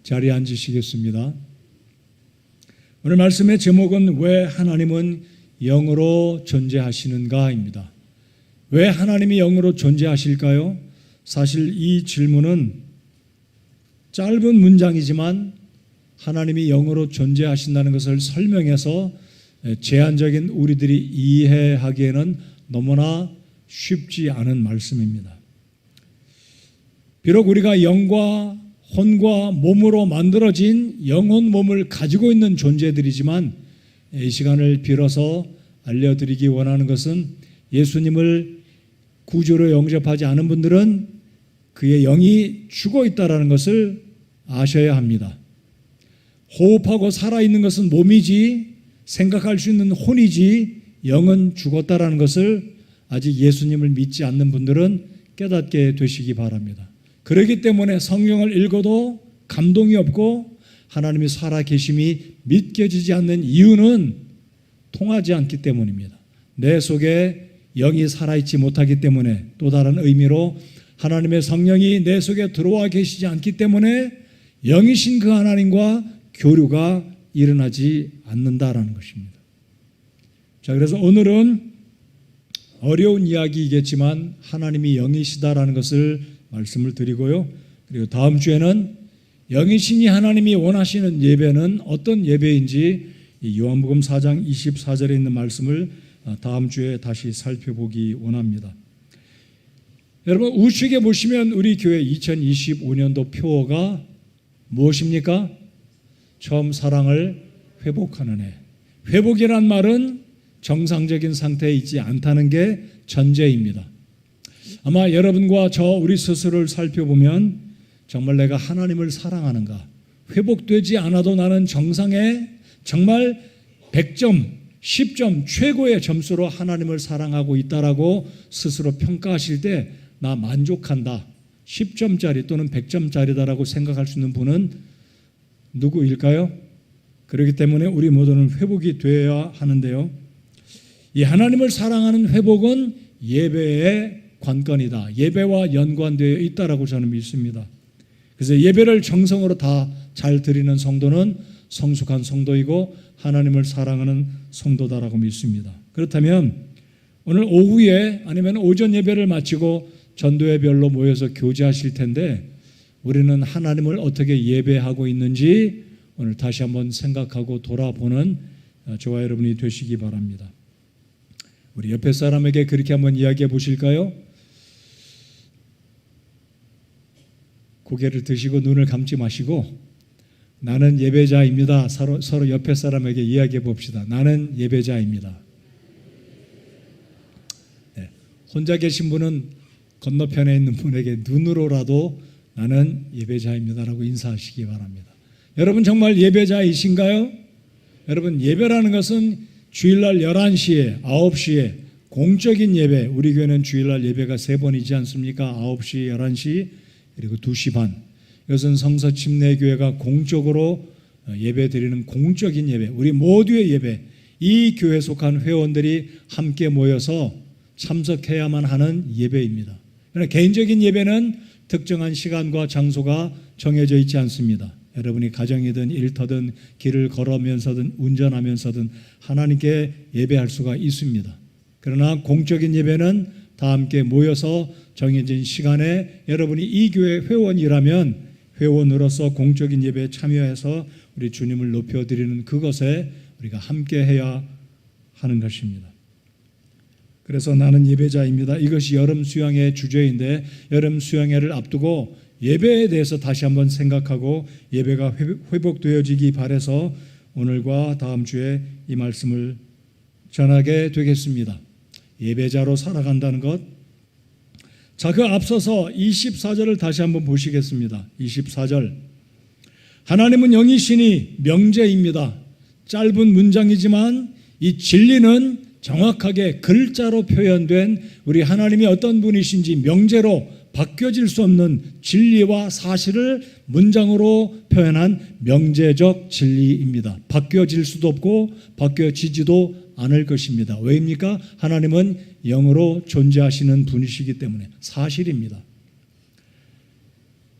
자리에 앉으시겠습니다. 오늘 말씀의 제목은 왜 하나님은 영으로 존재하시는가입니다. 왜 하나님이 영으로 존재하실까요? 사실 이 질문은 짧은 문장이지만 하나님이 영으로 존재하신다는 것을 설명해서 제한적인 우리들이 이해하기에는 너무나 쉽지 않은 말씀입니다. 비록 우리가 영과 혼과 몸으로 만들어진 영혼 몸을 가지고 있는 존재들이지만 이 시간을 빌어서 알려드리기 원하는 것은 예수님을 구주로 영접하지 않은 분들은 그의 영이 죽어 있다는 것을 아셔야 합니다. 호흡하고 살아있는 것은 몸이지 생각할 수 있는 혼이지 영은 죽었다는 것을 아직 예수님을 믿지 않는 분들은 깨닫게 되시기 바랍니다. 그렇기 때문에 성경을 읽어도 감동이 없고 하나님이 살아계심이 믿겨지지 않는 이유는 통하지 않기 때문입니다. 내 속에 영이 살아있지 못하기 때문에, 또 다른 의미로 하나님의 성령이 내 속에 들어와 계시지 않기 때문에 영이신 그 하나님과 교류가 일어나지 않는다라는 것입니다. 자, 그래서 오늘은 어려운 이야기이겠지만 하나님이 영이시다라는 것을 말씀을 드리고요. 그리고 다음 주에는 영이신이 하나님이 원하시는 예배는 어떤 예배인지 요한복음 4장 24절에 있는 말씀을 다음 주에 다시 살펴보기 원합니다. 여러분, 우측에 보시면 우리 교회 2025년도 표어가 무엇입니까? 처음 사랑을 회복하는 해. 회복이란 말은 정상적인 상태에 있지 않다는 게 전제입니다. 아마 여러분과 저 우리 스스로를 살펴보면 정말 내가 하나님을 사랑하는가, 회복되지 않아도 나는 정상에 정말 100점, 10점 최고의 점수로 하나님을 사랑하고 있다라고 스스로 평가하실 때 나 만족한다, 10점짜리 또는 100점짜리다라고 생각할 수 있는 분은 누구일까요? 그렇기 때문에 우리 모두는 회복이 되어야 하는데요. 이 하나님을 사랑하는 회복은 예배의 관건이다. 예배와 연관되어 있다라고 저는 믿습니다. 그래서 예배를 정성으로 다 잘 드리는 성도는 성숙한 성도이고 하나님을 사랑하는 성도다라고 믿습니다. 그렇다면 오늘 오후에 아니면 오전 예배를 마치고 전도회별로 모여서 교제하실 텐데 우리는 하나님을 어떻게 예배하고 있는지 오늘 다시 한번 생각하고 돌아보는 저와 여러분이 되시기 바랍니다. 우리 옆에 사람에게 그렇게 한번 이야기해 보실까요? 고개를 드시고 눈을 감지 마시고 나는 예배자입니다. 서로 옆에 사람에게 이야기해 봅시다. 나는 예배자입니다. 네. 혼자 계신 분은 건너편에 있는 분에게 눈으로라도 나는 예배자입니다라고 인사하시기 바랍니다. 여러분 정말 예배자이신가요? 여러분, 예배라는 것은 주일날 11시에 9시에 공적인 예배, 우리 교회는 주일날 예배가 3번이지 않습니까? 9시, 11시 그리고 2시 반. 이것은 성서 침례교회가 공적으로 예배 드리는 공적인 예배, 우리 모두의 예배, 이 교회에 속한 회원들이 함께 모여서 참석해야만 하는 예배입니다. 그러나 개인적인 예배는 특정한 시간과 장소가 정해져 있지 않습니다. 여러분이 가정이든 일터든 길을 걸으면서든 운전하면서든 하나님께 예배할 수가 있습니다. 그러나 공적인 예배는 다 함께 모여서 정해진 시간에 여러분이 이 교회 회원이라면 회원으로서 공적인 예배에 참여해서 우리 주님을 높여드리는 그것에 우리가 함께 해야 하는 것입니다. 그래서 나는 예배자입니다. 이것이 여름 수양회 주제인데 여름 수양회를 앞두고 예배에 대해서 다시 한번 생각하고 예배가 회복되어지기 바라서 오늘과 다음 주에 이 말씀을 전하게 되겠습니다. 예배자로 살아간다는 것. 자, 그 앞서서 24절을 다시 한번 보시겠습니다. 24절. 하나님은 영이시니 명제입니다. 짧은 문장이지만 이 진리는 정확하게 글자로 표현된 우리 하나님이 어떤 분이신지 명제로 바뀌어질 수 없는 진리와 사실을 문장으로 표현한 명제적 진리입니다. 바뀌어질 수도 없고 바뀌어지지도 않을 것입니다. 왜입니까? 하나님은 영으로 존재하시는 분이시기 때문에 사실입니다.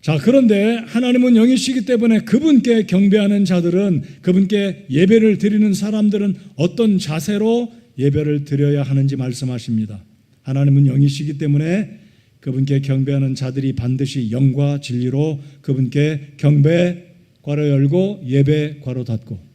자, 그런데 하나님은 영이시기 때문에 그분께 경배하는 자들은, 그분께 예배를 드리는 사람들은 어떤 자세로 예배를 드려야 하는지 말씀하십니다. 하나님은 영이시기 때문에 그분께 경배하는 자들이 반드시 영과 진리로 그분께 경배 괄호 열고 예배 괄호 닫고,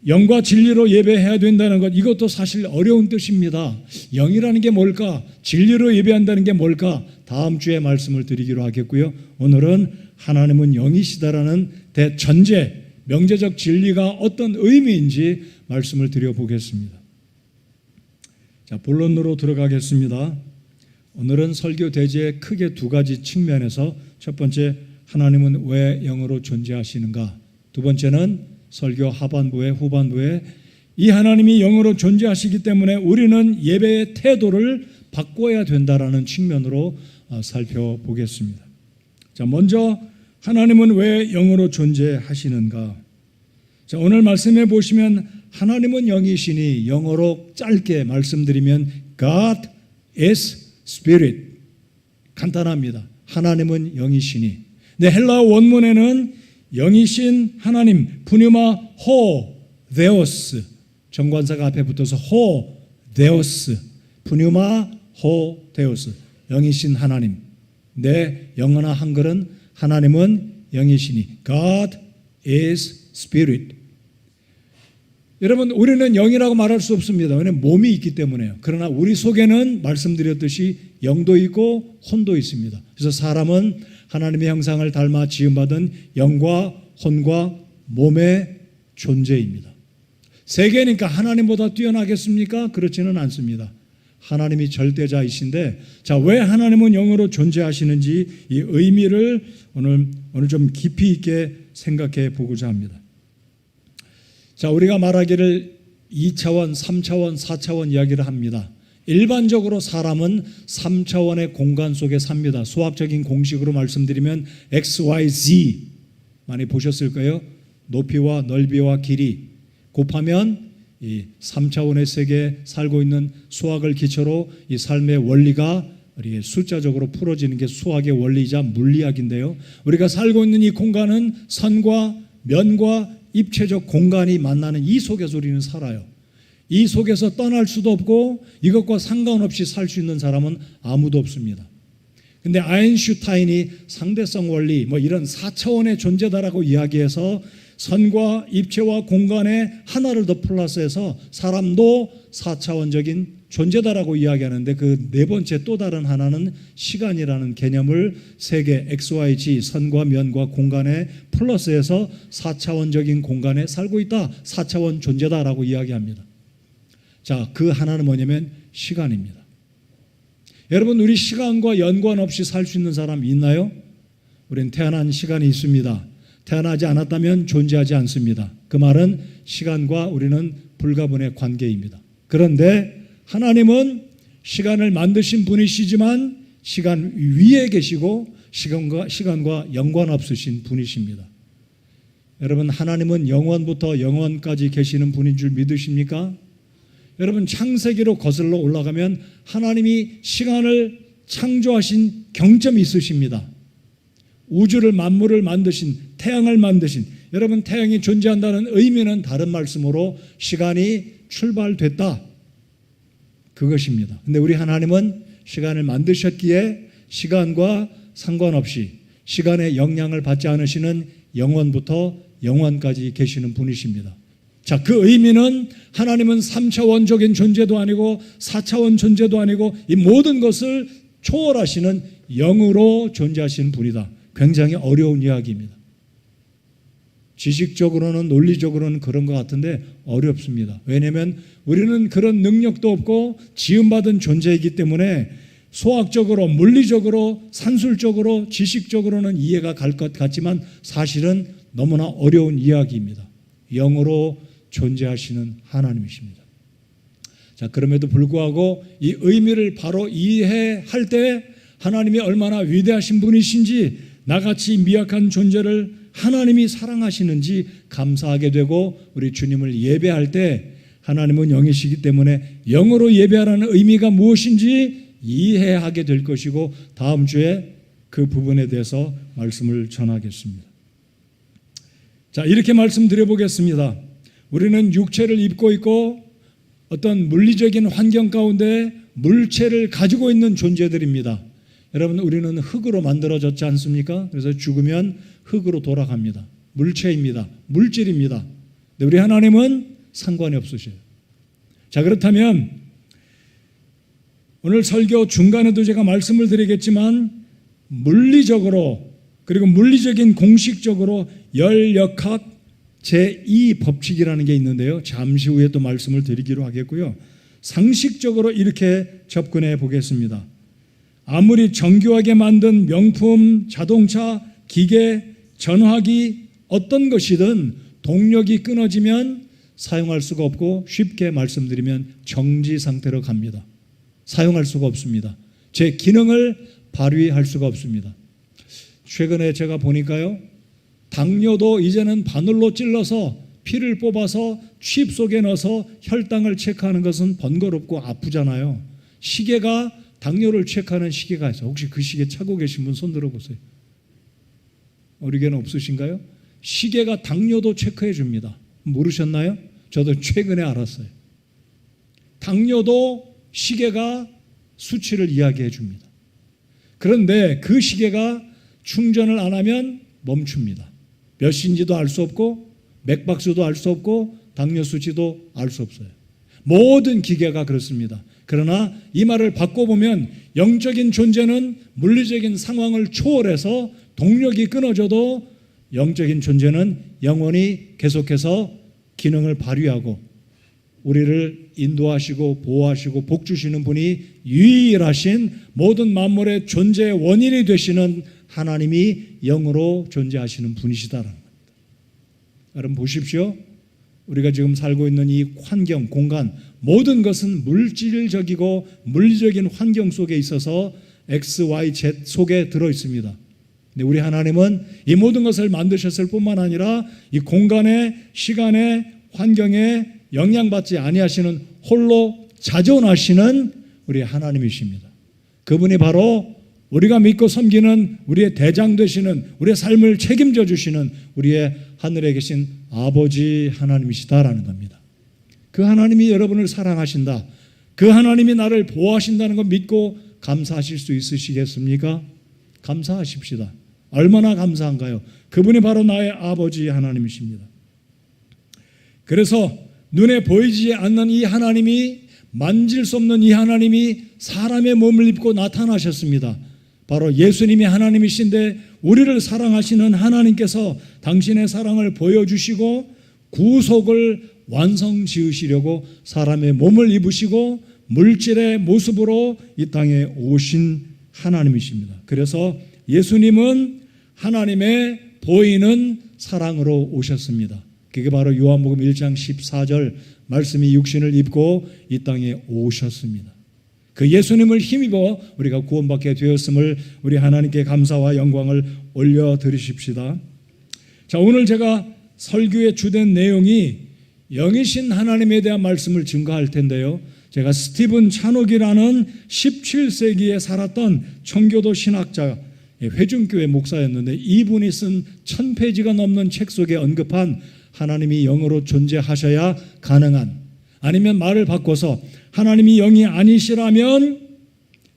영과 진리로 예배해야 된다는 것, 이것도 사실 어려운 뜻입니다. 영이라는 게 뭘까? 진리로 예배한다는 게 뭘까? 다음 주에 말씀을 드리기로 하겠고요. 오늘은 하나님은 영이시다라는 대전제, 명제적 진리가 어떤 의미인지 말씀을 드려보겠습니다. 자, 본론으로 들어가겠습니다. 오늘은 설교 대제의 크게 두 가지 측면에서, 첫 번째, 하나님은 왜 영으로 존재하시는가? 두 번째는 설교 후반부에 이 하나님이 영으로 존재하시기 때문에 우리는 예배의 태도를 바꿔야 된다라는 측면으로 살펴보겠습니다. 자, 먼저 하나님은 왜 영으로 존재하시는가? 자, 오늘 말씀해 보시면 하나님은 영이시니, 영어로 짧게 말씀드리면 God is Spirit. 간단합니다. 하나님은 영이시니. 네, 헬라어 원문에는 영이신 하나님, 푸뉴마 호 데오스, 정관사가 앞에 붙어서 호 데오스, 푸뉴마 호 데오스, 영이신 하나님. 네, 영어나 한글은 하나님은 영이시니, God is Spirit. 여러분, 우리는 영이라고 말할 수 없습니다. 왜냐하면 몸이 있기 때문에요. 그러나 우리 속에는 말씀드렸듯이 영도 있고 혼도 있습니다. 그래서 사람은 하나님의 형상을 닮아 지음받은 영과 혼과 몸의 존재입니다. 세계니까 하나님보다 뛰어나겠습니까? 그렇지는 않습니다. 하나님이 절대자이신데, 자, 왜 하나님은 영으로 존재하시는지 이 의미를 오늘 좀 깊이 있게 생각해 보고자 합니다. 자, 우리가 말하기를 2차원, 3차원, 4차원 이야기를 합니다. 일반적으로 사람은 3차원의 공간 속에 삽니다. 수학적인 공식으로 말씀드리면 X, Y, Z 많이 보셨을 거예요. 높이와 넓이와 길이 곱하면 이 3차원의 세계에 살고 있는 수학을 기초로 이 삶의 원리가 우리 숫자적으로 풀어지는 게 수학의 원리이자 물리학인데요. 우리가 살고 있는 이 공간은 선과 면과 입체적 공간이 만나는 이 속에서 우리는 살아요. 이 속에서 떠날 수도 없고 이것과 상관없이 살 수 있는 사람은 아무도 없습니다. 근데 아인슈타인이 상대성 원리 이런 4차원의 존재다라고 이야기해서 선과 입체와 공간에 하나를 더 플러스해서 사람도 4차원적인 존재다라고 이야기하는데, 그 네 번째 또 다른 하나는 시간이라는 개념을 세계 XYG 선과 면과 공간에 플러스해서 4차원적인 공간에 살고 있다, 4차원 존재다라고 이야기합니다. 자, 그 하나는 뭐냐면 시간입니다. 여러분, 우리 시간과 연관 없이 살 수 있는 사람 있나요? 우리는 태어난 시간이 있습니다. 태어나지 않았다면 존재하지 않습니다. 그 말은 시간과 우리는 불가분의 관계입니다. 그런데 하나님은 시간을 만드신 분이시지만 시간 위에 계시고 시간과 연관 없으신 분이십니다. 여러분, 하나님은 영원부터 영원까지 계시는 분인 줄 믿으십니까? 여러분, 창세기로 거슬러 올라가면 하나님이 시간을 창조하신 경점이 있으십니다. 우주를 만물을 만드신, 태양을 만드신, 여러분, 태양이 존재한다는 의미는 다른 말씀으로 시간이 출발됐다, 그것입니다. 근데 우리 하나님은 시간을 만드셨기에 시간과 상관없이 시간의 영향을 받지 않으시는 영원부터 영원까지 계시는 분이십니다. 자, 그 의미는 하나님은 3차원적인 존재도 아니고 4차원 존재도 아니고 이 모든 것을 초월하시는 영으로 존재하시는 분이다. 굉장히 어려운 이야기입니다. 지식적으로는 논리적으로는 그런 것 같은데 어렵습니다. 왜냐하면 우리는 그런 능력도 없고 지음받은 존재이기 때문에 소학적으로, 물리적으로, 산술적으로, 지식적으로는 이해가 갈 것 같지만 사실은 너무나 어려운 이야기입니다. 영으로 존재하시는 하나님이십니다. 자, 그럼에도 불구하고 이 의미를 바로 이해할 때 하나님이 얼마나 위대하신 분이신지, 나같이 미약한 존재를 하나님이 사랑하시는지 감사하게 되고, 우리 주님을 예배할 때 하나님은 영이시기 때문에 영으로 예배하라는 의미가 무엇인지 이해하게 될 것이고, 다음 주에 그 부분에 대해서 말씀을 전하겠습니다. 자, 이렇게 말씀드려 보겠습니다. 우리는 육체를 입고 있고 어떤 물리적인 환경 가운데 물체를 가지고 있는 존재들입니다. 여러분, 우리는 흙으로 만들어졌지 않습니까? 그래서 죽으면 흙으로 돌아갑니다. 물체입니다. 물질입니다. 근데 우리 하나님은 상관이 없으셔요. 자, 그렇다면 오늘 설교 중간에도 제가 말씀을 드리겠지만 물리적으로 그리고 물리적인 공식적으로 열역학 제2 법칙이라는 게 있는데요. 잠시 후에 또 말씀을 드리기로 하겠고요. 상식적으로 이렇게 접근해 보겠습니다. 아무리 정교하게 만든 명품, 자동차, 기계, 전화기 어떤 것이든 동력이 끊어지면 사용할 수가 없고 쉽게 말씀드리면 정지 상태로 갑니다. 사용할 수가 없습니다. 제 기능을 발휘할 수가 없습니다. 최근에 제가 보니까요, 당뇨도 이제는 바늘로 찔러서 피를 뽑아서 칩 속에 넣어서 혈당을 체크하는 것은 번거롭고 아프잖아요. 시계가 당뇨를 체크하는 시계가 있어요. 혹시 그 시계 차고 계신 분 손 들어보세요. 우리에게는 없으신가요? 시계가 당뇨도 체크해 줍니다. 모르셨나요? 저도 최근에 알았어요. 당뇨도 시계가 수치를 이야기해 줍니다. 그런데 그 시계가 충전을 안 하면 멈춥니다. 몇 시인지도 알 수 없고 맥박수도 알 수 없고 당뇨 수치도 알 수 없어요. 모든 기계가 그렇습니다. 그러나 이 말을 바꿔보면 영적인 존재는 물리적인 상황을 초월해서 동력이 끊어져도 영적인 존재는 영원히 계속해서 기능을 발휘하고 우리를 인도하시고 보호하시고 복 주시는 분이 유일하신 모든 만물의 존재의 원인이 되시는 하나님이 영으로 존재하시는 분이시다라는 겁니다. 여러분 보십시오. 우리가 지금 살고 있는 이 환경, 공간 모든 것은 물질적이고 물리적인 환경 속에 있어서 X, Y, Z 속에 들어 있습니다. 근데 우리 하나님은 이 모든 것을 만드셨을 뿐만 아니라 이 공간에, 시간에, 환경에 영향받지 아니하시는 홀로 자존하시는 우리 하나님이십니다. 그분이 바로 우리가 믿고 섬기는 우리의 대장 되시는 우리의 삶을 책임져 주시는 우리의 하늘에 계신 아버지 하나님이시다라는 겁니다. 그 하나님이 여러분을 사랑하신다. 그 하나님이 나를 보호하신다는 거 믿고 감사하실 수 있으시겠습니까? 감사하십시다. 얼마나 감사한가요? 그분이 바로 나의 아버지 하나님이십니다. 그래서 눈에 보이지 않는 이 하나님이, 만질 수 없는 이 하나님이 사람의 몸을 입고 나타나셨습니다. 바로 예수님이 하나님이신데 우리를 사랑하시는 하나님께서 당신의 사랑을 보여주시고 구속을 완성 지으시려고 사람의 몸을 입으시고 물질의 모습으로 이 땅에 오신 하나님이십니다. 그래서 예수님은 하나님의 보이는 사랑으로 오셨습니다. 그게 바로 요한복음 1장 14절 말씀이 육신을 입고 이 땅에 오셨습니다. 그 예수님을 힘입어 우리가 구원받게 되었음을 우리 하나님께 감사와 영광을 올려드리십시다. 자, 오늘 제가 설교의 주된 내용이 영이신 하나님에 대한 말씀을 증거할 텐데요. 제가 스티븐 찬옥이라는 17세기에 살았던 청교도 신학자, 회중교회 목사였는데 이분이 쓴 1000페이지가 넘는 책 속에 언급한 하나님이 영으로 존재하셔야 가능한, 아니면 말을 바꿔서 하나님이 영이 아니시라면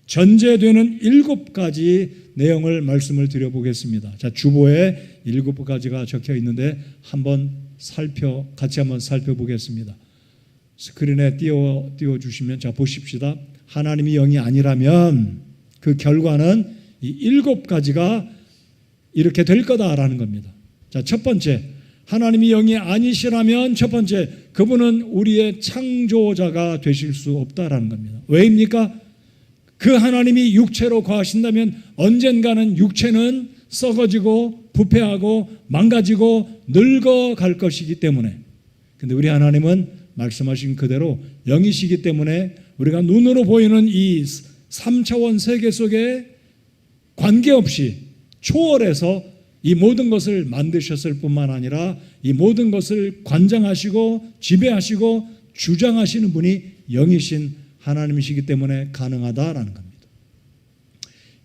전제되는 7가지 내용을 말씀을 드려보겠습니다. 자, 주보에 7가지가 적혀 있는데 같이 한번 살펴보겠습니다. 스크린에 띄워주시면, 자, 보십시다. 하나님이 영이 아니라면 그 결과는 이 7가지가 이렇게 될 거다라는 겁니다. 자, 첫 번째, 하나님이 영이 아니시라면 첫 번째, 그분은 우리의 창조자가 되실 수 없다라는 겁니다. 왜입니까? 그 하나님이 육체로 거하신다면 언젠가는 육체는 썩어지고 부패하고 망가지고 늙어갈 것이기 때문에, 근데 우리 하나님은 말씀하신 그대로 영이시기 때문에 우리가 눈으로 보이는 이 3차원 세계 속에 관계없이 초월해서 이 모든 것을 만드셨을 뿐만 아니라 이 모든 것을 관장하시고 지배하시고 주장하시는 분이 영이신 하나님이시기 때문에 가능하다라는 겁니다.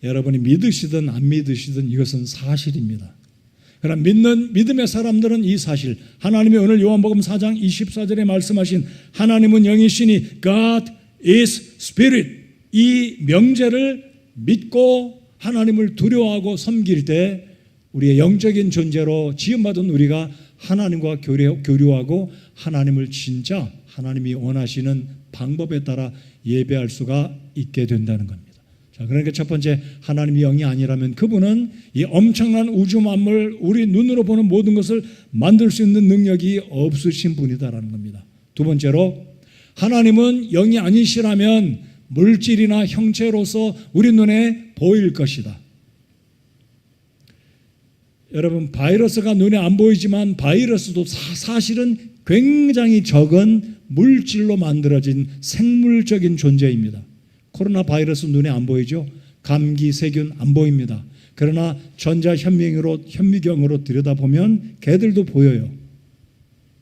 여러분이 믿으시든 안 믿으시든 이것은 사실입니다. 그러나 믿는 믿음의 사람들은 이 사실, 하나님이 오늘 요한복음 4장 24절에 말씀하신 하나님은 영이시니 God is Spirit, 이 명제를 믿고 하나님을 두려워하고 섬길 때 우리의 영적인 존재로 지음받은 우리가 하나님과 교류하고 하나님을 진짜 하나님이 원하시는 방법에 따라 예배할 수가 있게 된다는 겁니다. 자, 그러니까 첫 번째, 하나님이 영이 아니라면 그분은 이 엄청난 우주 만물, 우리 눈으로 보는 모든 것을 만들 수 있는 능력이 없으신 분이다라는 겁니다. 두 번째로, 하나님은 영이 아니시라면 물질이나 형체로서 우리 눈에 보일 것이다. 여러분, 바이러스가 눈에 안 보이지만 바이러스도 사실은 굉장히 적은 물질로 만들어진 생물적인 존재입니다. 코로나 바이러스 눈에 안 보이죠? 감기, 세균 안 보입니다. 그러나 전자현미경으로 들여다보면 개들도 보여요.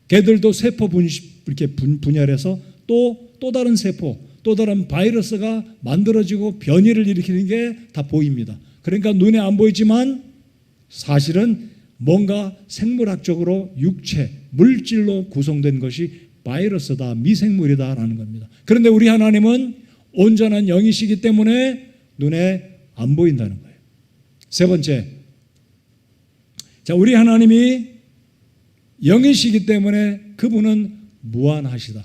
개들도 세포 이렇게 분열해서 또 다른 세포, 또 다른 바이러스가 만들어지고 변이를 일으키는 게 다 보입니다. 그러니까 눈에 안 보이지만 사실은 뭔가 생물학적으로 육체, 물질로 구성된 것이 바이러스다, 미생물이다라는 겁니다. 그런데 우리 하나님은 온전한 영이시기 때문에 눈에 안 보인다는 거예요. 세 번째, 자, 우리 하나님이 영이시기 때문에 그분은 무한하시다.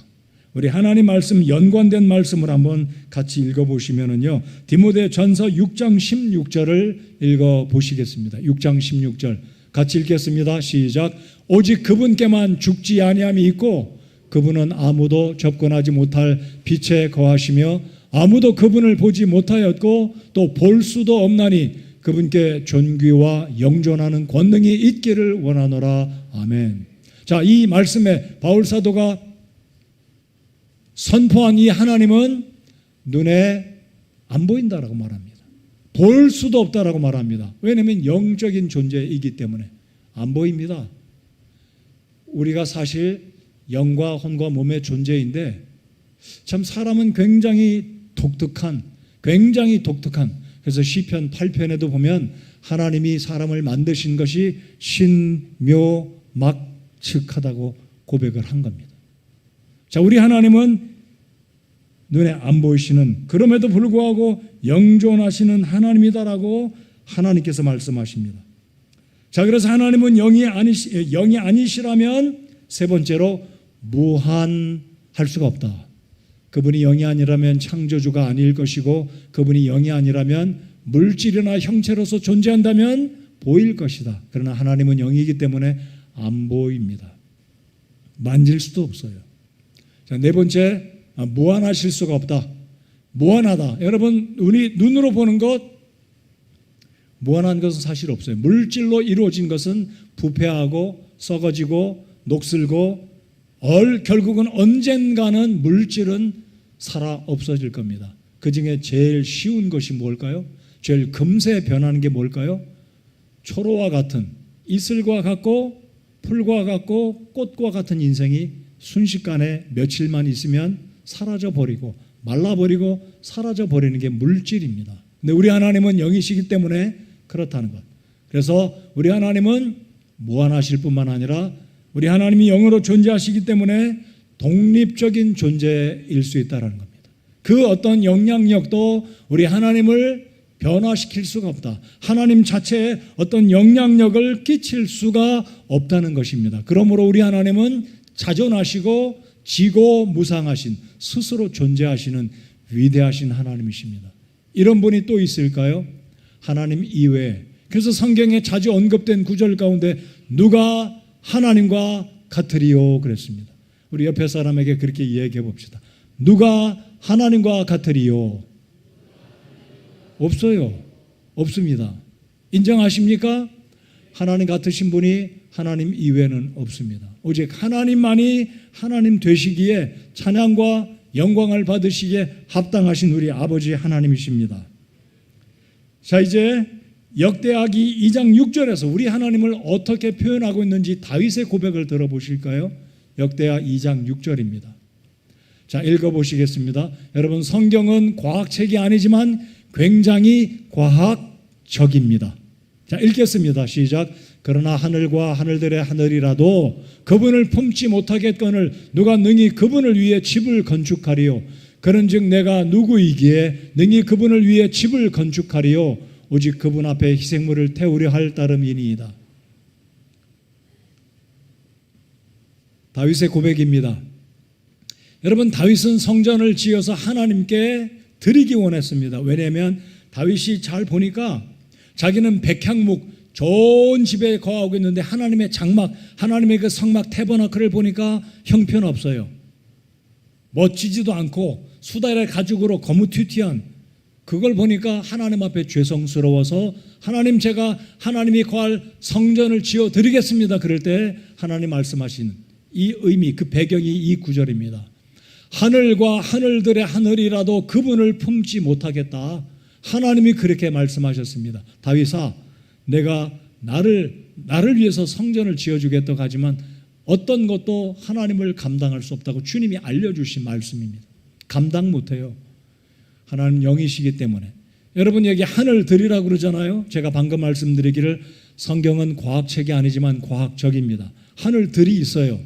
우리 하나님 말씀, 연관된 말씀을 한번 같이 읽어보시면은요, 디모데전서 6장 16절을 읽어보시겠습니다. 6장 16절 같이 읽겠습니다. 시작. 오직 그분께만 죽지 아니함이 있고 그분은 아무도 접근하지 못할 빛에 거하시며 아무도 그분을 보지 못하였고 또 볼 수도 없나니 그분께 존귀와 영존하는 권능이 있기를 원하노라. 아멘. 자, 이 말씀에 바울 사도가 선포한 이 하나님은 눈에 안 보인다라고 말합니다. 볼 수도 없다라고 말합니다. 왜냐하면 영적인 존재이기 때문에 안 보입니다. 우리가 사실 영과 혼과 몸의 존재인데 참 사람은 굉장히 독특한 그래서 시편 8편에도 보면 하나님이 사람을 만드신 것이 신묘막측하다고 고백을 한 겁니다. 자, 우리 하나님은 눈에 안 보이시는, 그럼에도 불구하고 영존하시는 하나님이다라고 하나님께서 말씀하십니다. 자, 그래서 하나님은 영이 아니시라면 세 번째로 무한할 수가 없다. 그분이 영이 아니라면 창조주가 아닐 것이고 그분이 영이 아니라면 물질이나 형체로서 존재한다면 보일 것이다. 그러나 하나님은 영이기 때문에 안 보입니다. 만질 수도 없어요. 자, 네 번째, 무한하실 수가 없다. 무한하다. 여러분, 우리 눈으로 보는 것, 무한한 것은 사실 없어요. 물질로 이루어진 것은 부패하고 썩어지고 녹슬고 결국은 언젠가는 물질은 살아 없어질 겁니다. 그 중에 제일 쉬운 것이 뭘까요? 제일 금세 변하는 게 뭘까요? 초로와 같은, 이슬과 같고 풀과 같고 꽃과 같은 인생이 순식간에 며칠만 있으면 사라져버리고 말라버리고 사라져버리는 게 물질입니다. 근데 우리 하나님은 영이시기 때문에 그렇다는 것. 그래서 우리 하나님은 무한하실 뿐만 아니라 우리 하나님이 영으로 존재하시기 때문에 독립적인 존재일 수 있다는 겁니다. 그 어떤 영향력도 우리 하나님을 변화시킬 수가 없다. 하나님 자체에 어떤 영향력을 끼칠 수가 없다는 것입니다. 그러므로 우리 하나님은 자존하시고 지고 무상하신, 스스로 존재하시는 위대하신 하나님이십니다. 이런 분이 또 있을까요? 하나님 이외에. 그래서 성경에 자주 언급된 구절 가운데 누가 하나님과 같으리요 그랬습니다. 우리 옆에 사람에게 그렇게 이야기해 봅시다. 누가 하나님과 같으리요? 없어요. 없습니다. 인정하십니까? 하나님 같으신 분이 하나님 이외에는 없습니다. 오직 하나님만이 하나님 되시기에 찬양과 영광을 받으시기에 합당하신 우리 아버지 하나님이십니다. 자, 이제 역대하기 2장 6절에서 우리 하나님을 어떻게 표현하고 있는지 다윗의 고백을 들어보실까요? 역대하 2장 6절입니다. 자, 읽어보시겠습니다. 여러분, 성경은 과학책이 아니지만 굉장히 과학적입니다. 자, 읽겠습니다. 시작. 그러나 하늘과 하늘들의 하늘이라도 그분을 품지 못하겠거늘 누가 능히 그분을 위해 집을 건축하리요. 그런즉 내가 누구이기에 능히 그분을 위해 집을 건축하리요. 오직 그분 앞에 희생물을 태우려 할 따름이니이다. 다윗의 고백입니다. 여러분, 다윗은 성전을 지어서 하나님께 드리기 원했습니다. 왜냐하면 다윗이 잘 보니까 자기는 백향목 좋은 집에 거하고 있는데 하나님의 장막, 하나님의 그 성막 태버나클을 보니까 형편없어요. 멋지지도 않고 수달의 가죽으로 거무튀튀한 그걸 보니까 하나님 앞에 죄송스러워서 하나님, 제가 하나님이 거할 성전을 지어 드리겠습니다. 그럴 때 하나님 말씀하시는 이 의미, 그 배경이 이 구절입니다. 하늘과 하늘들의 하늘이라도 그분을 품지 못하겠다. 하나님이 그렇게 말씀하셨습니다. 다윗아, 내가 나를 위해서 성전을 지어주겠다고 하지만 어떤 것도 하나님을 감당할 수 없다고 주님이 알려주신 말씀입니다. 감당 못해요. 하나님 영이시기 때문에. 여러분, 여기 하늘들이라고 그러잖아요. 제가 방금 말씀드리기를 성경은 과학책이 아니지만 과학적입니다. 하늘들이 있어요.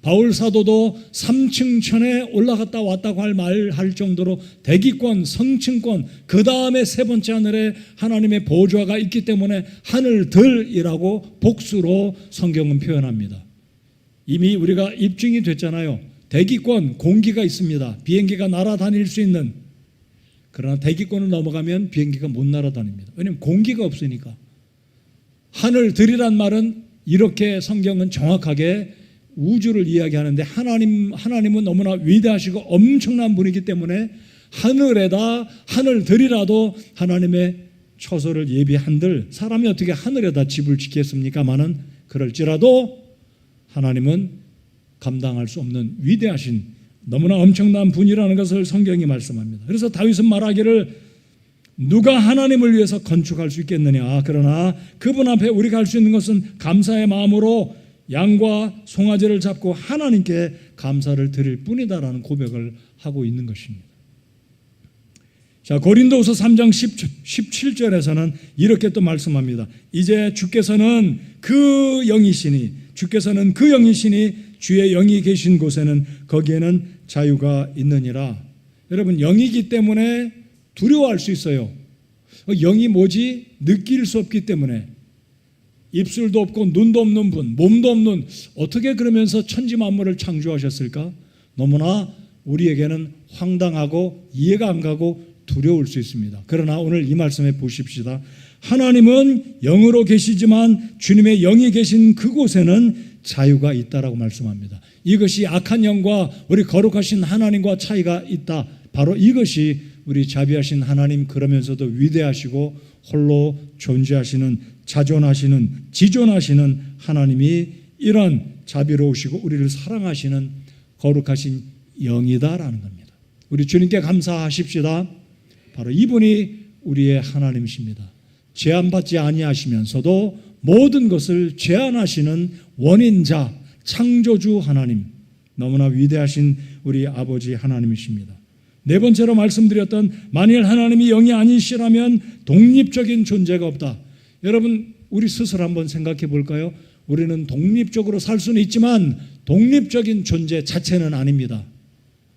바울 사도도 3층 천에 올라갔다 왔다고 할 정도로 대기권, 성층권, 그 다음에 세 번째 하늘에 하나님의 보좌가 있기 때문에 하늘들이라고 복수로 성경은 표현합니다. 이미 우리가 입증이 됐잖아요. 대기권, 공기가 있습니다. 비행기가 날아다닐 수 있는. 그러나 대기권을 넘어가면 비행기가 못 날아다닙니다. 왜냐하면 공기가 없으니까. 하늘들이란 말은 이렇게 성경은 정확하게 우주를 이야기하는데 하나님은 너무나 위대하시고 엄청난 분이기 때문에 하늘들이라도 하나님의 처소를 예비한들 사람이 어떻게 하늘에다 집을 짓겠습니까마는 그럴지라도 하나님은 감당할 수 없는 위대하신 너무나 엄청난 분이라는 것을 성경이 말씀합니다. 그래서 다윗은 말하기를 누가 하나님을 위해서 건축할 수 있겠느냐. 그러나 그분 앞에 우리가 할 수 있는 것은 감사의 마음으로 양과 송아지를 잡고 하나님께 감사를 드릴 뿐이다라는 고백을 하고 있는 것입니다. 자, 고린도후서 3장 17절에서는 이렇게 또 말씀합니다. 이제 주께서는 그 영이시니 주의 영이 계신 곳에는 거기에는 자유가 있느니라. 여러분, 영이기 때문에 두려워할 수 있어요. 영이 뭐지? 느낄 수 없기 때문에. 입술도 없고 눈도 없는 분, 몸도 없는, 어떻게 그러면서 천지 만물을 창조하셨을까? 너무나 우리에게는 황당하고 이해가 안 가고 두려울 수 있습니다. 그러나 오늘 이 말씀에 보십시다. 하나님은 영으로 계시지만 주님의 영이 계신 그곳에는 자유가 있다라고 말씀합니다. 이것이 악한 영과 우리 거룩하신 하나님과 차이가 있다. 바로 이것이 우리 자비하신 하나님, 그러면서도 위대하시고 홀로 존재하시는, 자존하시는, 지존하시는 하나님이 이런 자비로우시고 우리를 사랑하시는 거룩하신 영이다라는 겁니다. 우리 주님께 감사하십시다. 바로 이분이 우리의 하나님이십니다. 제한받지 아니하시면서도 모든 것을 제한하시는 원인자, 창조주 하나님, 너무나 위대하신 우리 아버지 하나님이십니다. 네 번째로 말씀드렸던 만일 하나님이 영이 아니시라면 독립적인 존재가 없다. 여러분, 우리 스스로 한번 생각해 볼까요? 우리는 독립적으로 살 수는 있지만 독립적인 존재 자체는 아닙니다.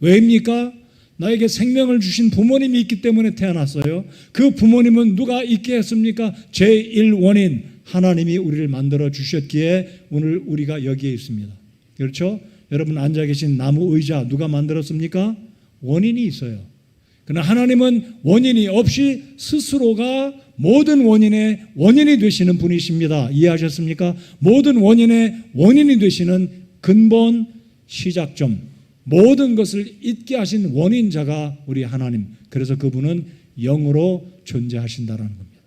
왜입니까? 나에게 생명을 주신 부모님이 있기 때문에 태어났어요. 그 부모님은 누가 있게 했습니까? 제1원인 하나님이 우리를 만들어 주셨기에 오늘 우리가 여기에 있습니다. 그렇죠? 여러분 앉아 계신 나무 의자 누가 만들었습니까? 원인이 있어요. 그러나 하나님은 원인이 없이 스스로가 모든 원인의 원인이 되시는 분이십니다. 이해하셨습니까? 모든 원인의 원인이 되시는 근본 시작점, 모든 것을 있게 하신 원인자가 우리 하나님. 그래서 그분은 영으로 존재하신다라는 겁니다.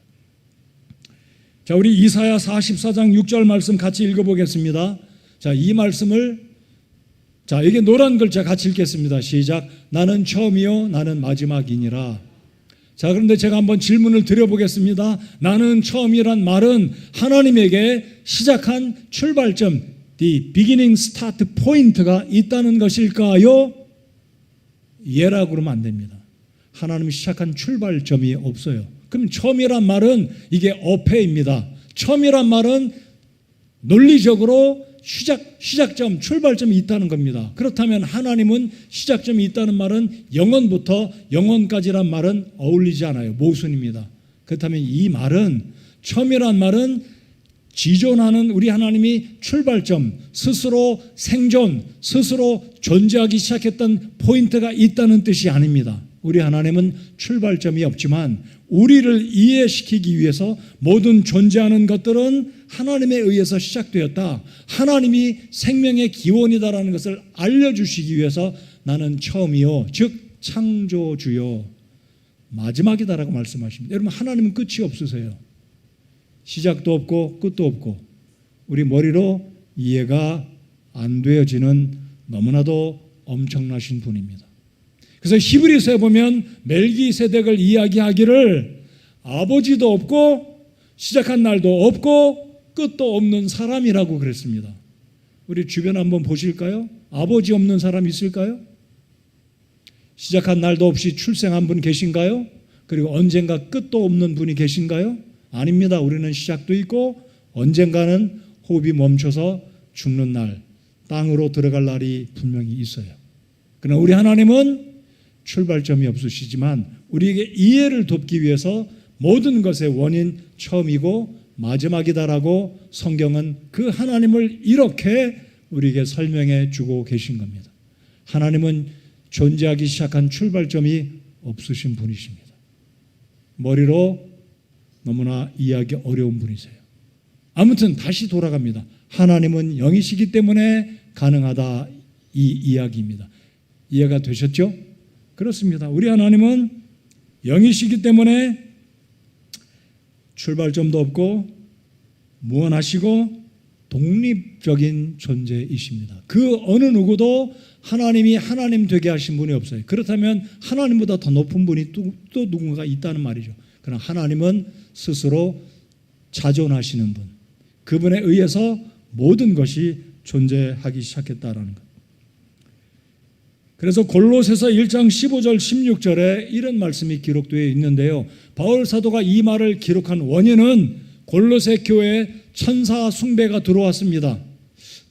자, 우리 이사야 44장 6절 말씀 같이 읽어보겠습니다. 자, 이 말씀을, 자, 이게 노란 글자 같이 읽겠습니다. 시작. 나는 처음이요 나는 마지막이니라. 자, 그런데 제가 한번 질문을 드려보겠습니다. 나는 처음이란 말은 하나님에게 시작한 출발점, the beginning start point가 있다는 것일까요? 예라고 그러면 안 됩니다. 하나님이 시작한 출발점이 없어요. 그럼 처음이란 말은 이게 어폐입니다. 처음이란 말은 논리적으로 시작점, 출발점이 있다는 겁니다. 그렇다면 하나님은 시작점이 있다는 말은 영원부터 영원까지란 말은 어울리지 않아요. 모순입니다. 그렇다면 이 말은, 처음이란 말은 지존하는 우리 하나님이 출발점, 스스로 생존, 스스로 존재하기 시작했던 포인트가 있다는 뜻이 아닙니다. 우리 하나님은 출발점이 없지만 우리를 이해시키기 위해서 모든 존재하는 것들은 하나님에 의해서 시작되었다. 하나님이 생명의 기원이다라는 것을 알려주시기 위해서 나는 처음이요, 즉 창조주요, 마지막이다라고 말씀하십니다. 여러분, 하나님은 끝이 없으세요. 시작도 없고 끝도 없고 우리 머리로 이해가 안 되어지는 너무나도 엄청나신 분입니다. 그래서 히브리서에 보면 멜기세덱을 이야기하기를 아버지도 없고 시작한 날도 없고 끝도 없는 사람이라고 그랬습니다. 우리 주변 한번 보실까요? 아버지 없는 사람 있을까요? 시작한 날도 없이 출생한 분 계신가요? 그리고 언젠가 끝도 없는 분이 계신가요? 아닙니다. 우리는 시작도 있고 언젠가는 호흡이 멈춰서 죽는 날, 땅으로 들어갈 날이 분명히 있어요. 그러나 우리 하나님은 출발점이 없으시지만 우리에게 이해를 돕기 위해서 모든 것의 원인 처음이고 마지막이다라고 성경은 그 하나님을 이렇게 우리에게 설명해 주고 계신 겁니다. 하나님은 존재하기 시작한 출발점이 없으신 분이십니다. 머리로 너무나 이해하기 어려운 분이세요. 아무튼 다시 돌아갑니다. 하나님은 영이시기 때문에 가능하다, 이 이야기입니다. 이해가 되셨죠? 그렇습니다. 우리 하나님은 영이시기 때문에 출발점도 없고 무한하시고 독립적인 존재이십니다. 그 어느 누구도 하나님이 하나님 되게 하신 분이 없어요. 그렇다면 하나님보다 더 높은 분이 또 누군가 있다는 말이죠. 그러나 하나님은 스스로 자존하시는 분, 그분에 의해서 모든 것이 존재하기 시작했다라는 것. 그래서 골로새서 1장 15절 16절에 이런 말씀이 기록되어 있는데요. 바울 사도가 이 말을 기록한 원인은 골로새 교회에 천사 숭배가 들어왔습니다.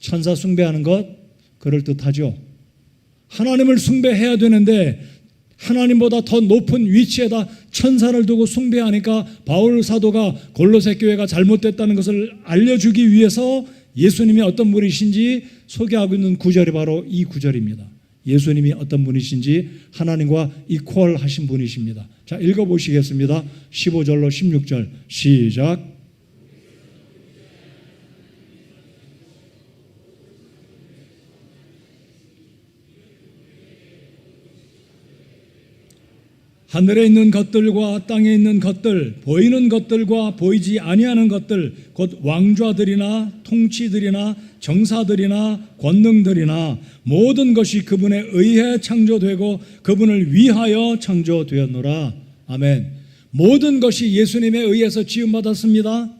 천사 숭배하는 것 그럴듯하죠. 하나님을 숭배해야 되는데 하나님보다 더 높은 위치에다 천사를 두고 숭배하니까 바울 사도가 골로새 교회가 잘못됐다는 것을 알려주기 위해서 예수님이 어떤 분이신지 소개하고 있는 구절이 바로 이 구절입니다. 예수님이 어떤 분이신지 하나님과 이퀄하신 분이십니다. 자, 읽어보시겠습니다. 15절로 16절 시작. 하늘에 있는 것들과 땅에 있는 것들, 보이는 것들과 보이지 아니하는 것들, 곧 왕좌들이나 통치들이나 정사들이나 권능들이나 모든 것이 그분에 의해 창조되고 그분을 위하여 창조되었노라. 아멘. 모든 것이 예수님에 의해서 지음받았습니다.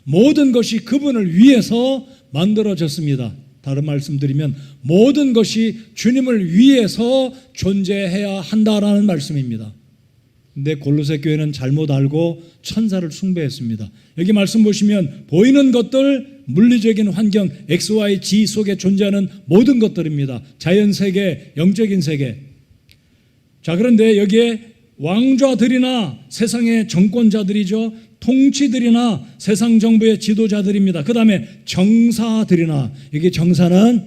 모든 것이 그분을 위해서 만들어졌습니다. 다른 말씀드리면 모든 것이 주님을 위해서 존재해야 한다라는 말씀입니다. 근데 골로새 교회는 잘못 알고 천사를 숭배했습니다. 여기 말씀 보시면 보이는 것들, 물리적인 환경, XY, Z 속에 존재하는 모든 것들입니다. 자연세계, 영적인 세계. 자, 그런데 여기에 왕좌들이나 세상의 정권자들이죠. 통치들이나 세상 정부의 지도자들입니다. 그 다음에 정사들이나, 여기 정사는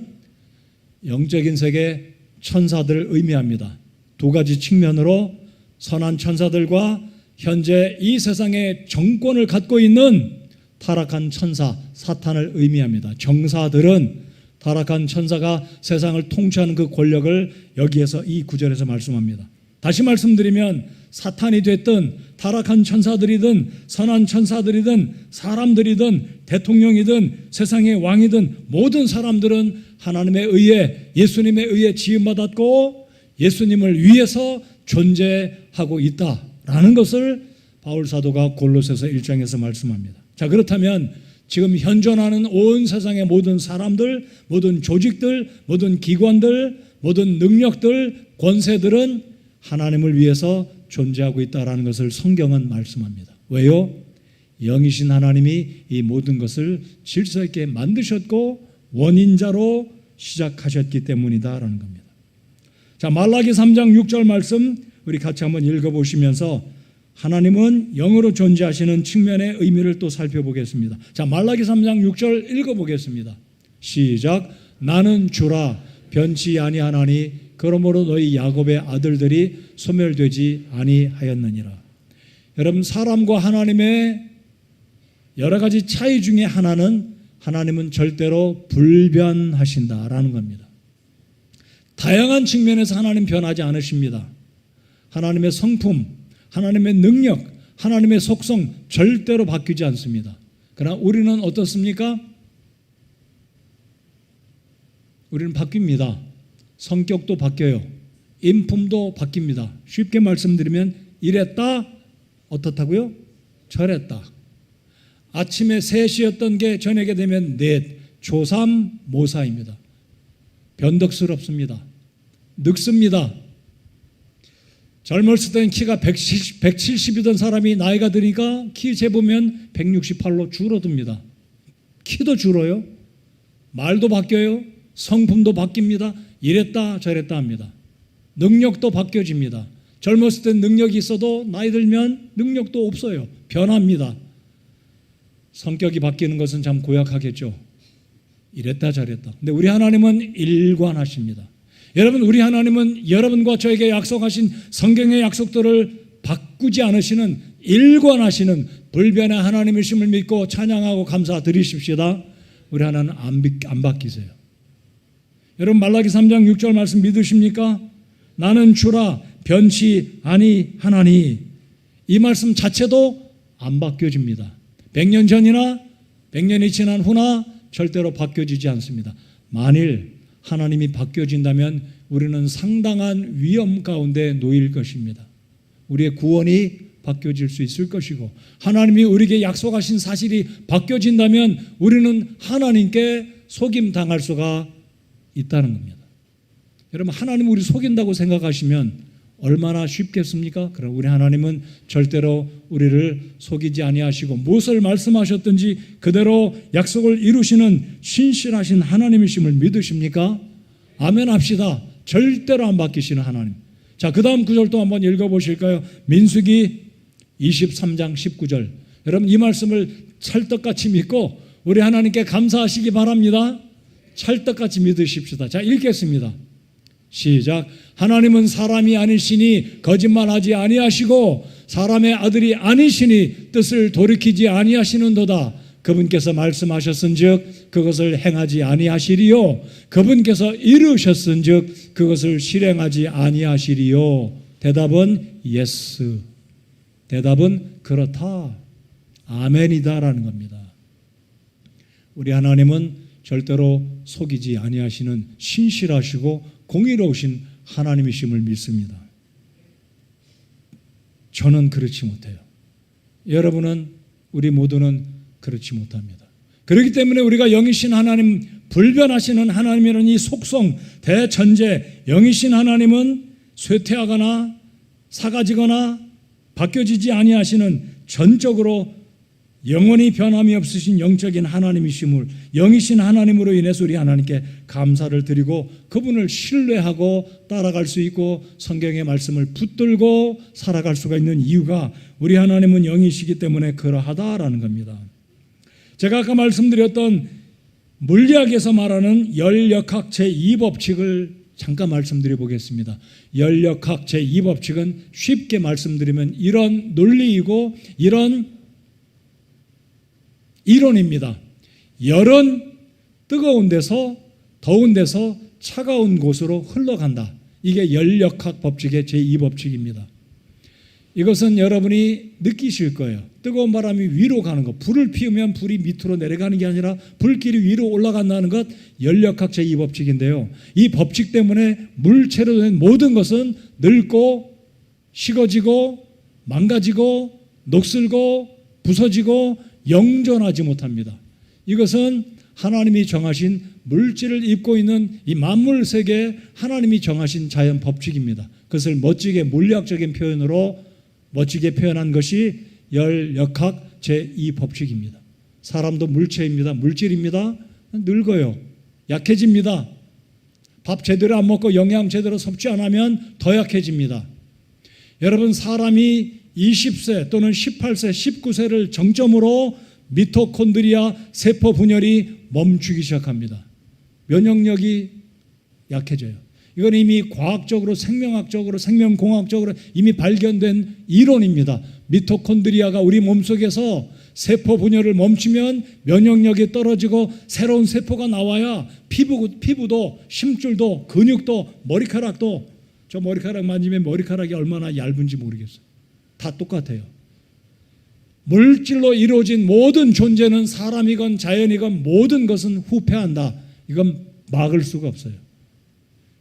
영적인 세계 천사들을 의미합니다. 두 가지 측면으로 선한 천사들과 현재 이 세상의 정권을 갖고 있는 타락한 천사, 사탄을 의미합니다. 정사들은 타락한 천사가 세상을 통치하는 그 권력을 여기에서 이 구절에서 말씀합니다. 다시 말씀드리면 사탄이 됐든 타락한 천사들이든 선한 천사들이든 사람들이든 대통령이든 세상의 왕이든 모든 사람들은 하나님에 의해 예수님에 의해 지음받았고 예수님을 위해서 존재하고 있다라는 것을 바울 사도가 골로새서 1장에서 말씀합니다. 자, 그렇다면 지금 현존하는 온 세상의 모든 사람들, 모든 조직들, 모든 기관들, 모든 능력들, 권세들은 하나님을 위해서 존재하고 있다라는 것을 성경은 말씀합니다. 왜요? 영이신 하나님이 이 모든 것을 질서 있게 만드셨고 원인자로 시작하셨기 때문이다라는 겁니다. 자, 말라기 3장 6절 말씀 우리 같이 한번 읽어보시면서 하나님은 영으로 존재하시는 측면의 의미를 또 살펴보겠습니다. 자, 말라기 3장 6절 읽어보겠습니다. 시작. 나는 주라 변치 아니하나니 그러므로 너희 야곱의 아들들이 소멸되지 아니하였느니라. 여러분, 사람과 하나님의 여러 가지 차이 중에 하나는 하나님은 절대로 불변하신다라는 겁니다. 다양한 측면에서 하나님 변하지 않으십니다. 하나님의 성품, 하나님의 능력, 하나님의 속성 절대로 바뀌지 않습니다. 그러나 우리는 어떻습니까? 우리는 바뀝니다. 성격도 바뀌어요. 인품도 바뀝니다. 쉽게 말씀드리면 이랬다 어떻다고요? 저랬다. 아침에 3시였던 게 저녁에 되면 4, 조삼모사입니다. 변덕스럽습니다. 늙습니다. 젊었을 때는 키가 170이던 사람이 나이가 드니까 키 재보면 168로 줄어듭니다. 키도 줄어요. 말도 바뀌어요. 성품도 바뀝니다. 이랬다 저랬다 합니다. 능력도 바뀌어집니다. 젊었을 땐 능력이 있어도 나이 들면 능력도 없어요. 변합니다. 성격이 바뀌는 것은 참 고약하겠죠. 이랬다 저랬다. 근데 우리 하나님은 일관하십니다. 여러분, 우리 하나님은 여러분과 저에게 약속하신 성경의 약속들을 바꾸지 않으시는 일관하시는 불변의 하나님이심을 믿고 찬양하고 감사드리십시다. 우리 하나님은 안 바뀌세요. 여러분, 말라기 3장 6절 말씀 믿으십니까? 나는 주라 변치 아니하나니. 이 말씀 자체도 안 바뀌어집니다. 100년 전이나 100년이 지난 후나 절대로 바뀌어지지 않습니다. 만일 하나님이 바뀌어진다면 우리는 상당한 위험 가운데 놓일 것입니다. 우리의 구원이 바뀌어질 수 있을 것이고, 하나님이 우리에게 약속하신 사실이 바뀌어진다면 우리는 하나님께 속임당할 수가 있다는 겁니다. 여러분, 하나님 우리 속인다고 생각하시면 얼마나 쉽겠습니까? 그럼 우리 하나님은 절대로 우리를 속이지 아니하시고 무엇을 말씀하셨든지 그대로 약속을 이루시는 신실하신 하나님이심을 믿으십니까? 아멘 합시다. 절대로 안 바뀌시는 하나님. 자, 그 다음 구절도 한번 읽어보실까요? 민수기 23장 19절. 여러분, 이 말씀을 찰떡같이 믿고 우리 하나님께 감사하시기 바랍니다. 찰떡같이 믿으십시다. 자, 읽겠습니다. 시작. 하나님은 사람이 아니시니 거짓말하지 아니하시고 사람의 아들이 아니시니 뜻을 돌이키지 아니하시는도다. 그분께서 말씀하셨은즉 그것을 행하지 아니하시리요. 그분께서 이루셨은즉 그것을 실행하지 아니하시리요. 대답은 예스. 대답은 그렇다. 아멘이다라는 겁니다. 우리 하나님은 절대로 속이지 아니하시는 신실하시고 공의로우신 하나님이심을 믿습니다. 저는 그렇지 못해요. 여러분은, 우리 모두는 그렇지 못합니다. 그렇기 때문에 우리가 영이신 하나님, 불변하시는 하나님이라는 이 속성, 대전제, 영이신 하나님은 쇠퇴하거나 사가지거나 바뀌어지지 아니하시는 전적으로 영원히 변함이 없으신 영적인 하나님이심을, 영이신 하나님으로 인해서 우리 하나님께 감사를 드리고 그분을 신뢰하고 따라갈 수 있고 성경의 말씀을 붙들고 살아갈 수가 있는 이유가 우리 하나님은 영이시기 때문에 그러하다라는 겁니다. 제가 아까 말씀드렸던 물리학에서 말하는 열역학 제2법칙을 잠깐 말씀드려 보겠습니다. 열역학 제2법칙은 쉽게 말씀드리면 이런 논리이고 이런 이론입니다. 열은 뜨거운 데서 더운 데서 차가운 곳으로 흘러간다. 이게 열역학 법칙의 제2법칙입니다. 이것은 여러분이 느끼실 거예요. 뜨거운 바람이 위로 가는 것, 불을 피우면 불이 밑으로 내려가는 게 아니라 불길이 위로 올라간다는 것, 열역학 제2법칙인데요. 이 법칙 때문에 물체로 된 모든 것은 늙고 식어지고 망가지고 녹슬고 부서지고 영존하지 못합니다. 이것은 하나님이 정하신 물질을 입고 있는 이 만물 세계에 하나님이 정하신 자연 법칙입니다. 그것을 멋지게 물리학적인 표현으로 멋지게 표현한 것이 열역학 제2법칙입니다. 사람도 물체입니다. 물질입니다. 늙어요. 약해집니다. 밥 제대로 안 먹고 영양 제대로 섭취 안 하면 더 약해집니다. 여러분, 사람이 20세 또는 18세, 19세를 정점으로 미토콘드리아 세포 분열이 멈추기 시작합니다. 면역력이 약해져요. 이건 이미 과학적으로, 생명학적으로, 생명공학적으로 이미 발견된 이론입니다. 미토콘드리아가 우리 몸속에서 세포 분열을 멈추면 면역력이 떨어지고 새로운 세포가 나와야 피부도, 심줄도, 근육도, 머리카락도, 저 머리카락 만지면 머리카락이 얼마나 얇은지 모르겠어요. 다 똑같아요. 물질로 이루어진 모든 존재는 사람이건 자연이건 모든 것은 후퇴한다. 이건 막을 수가 없어요.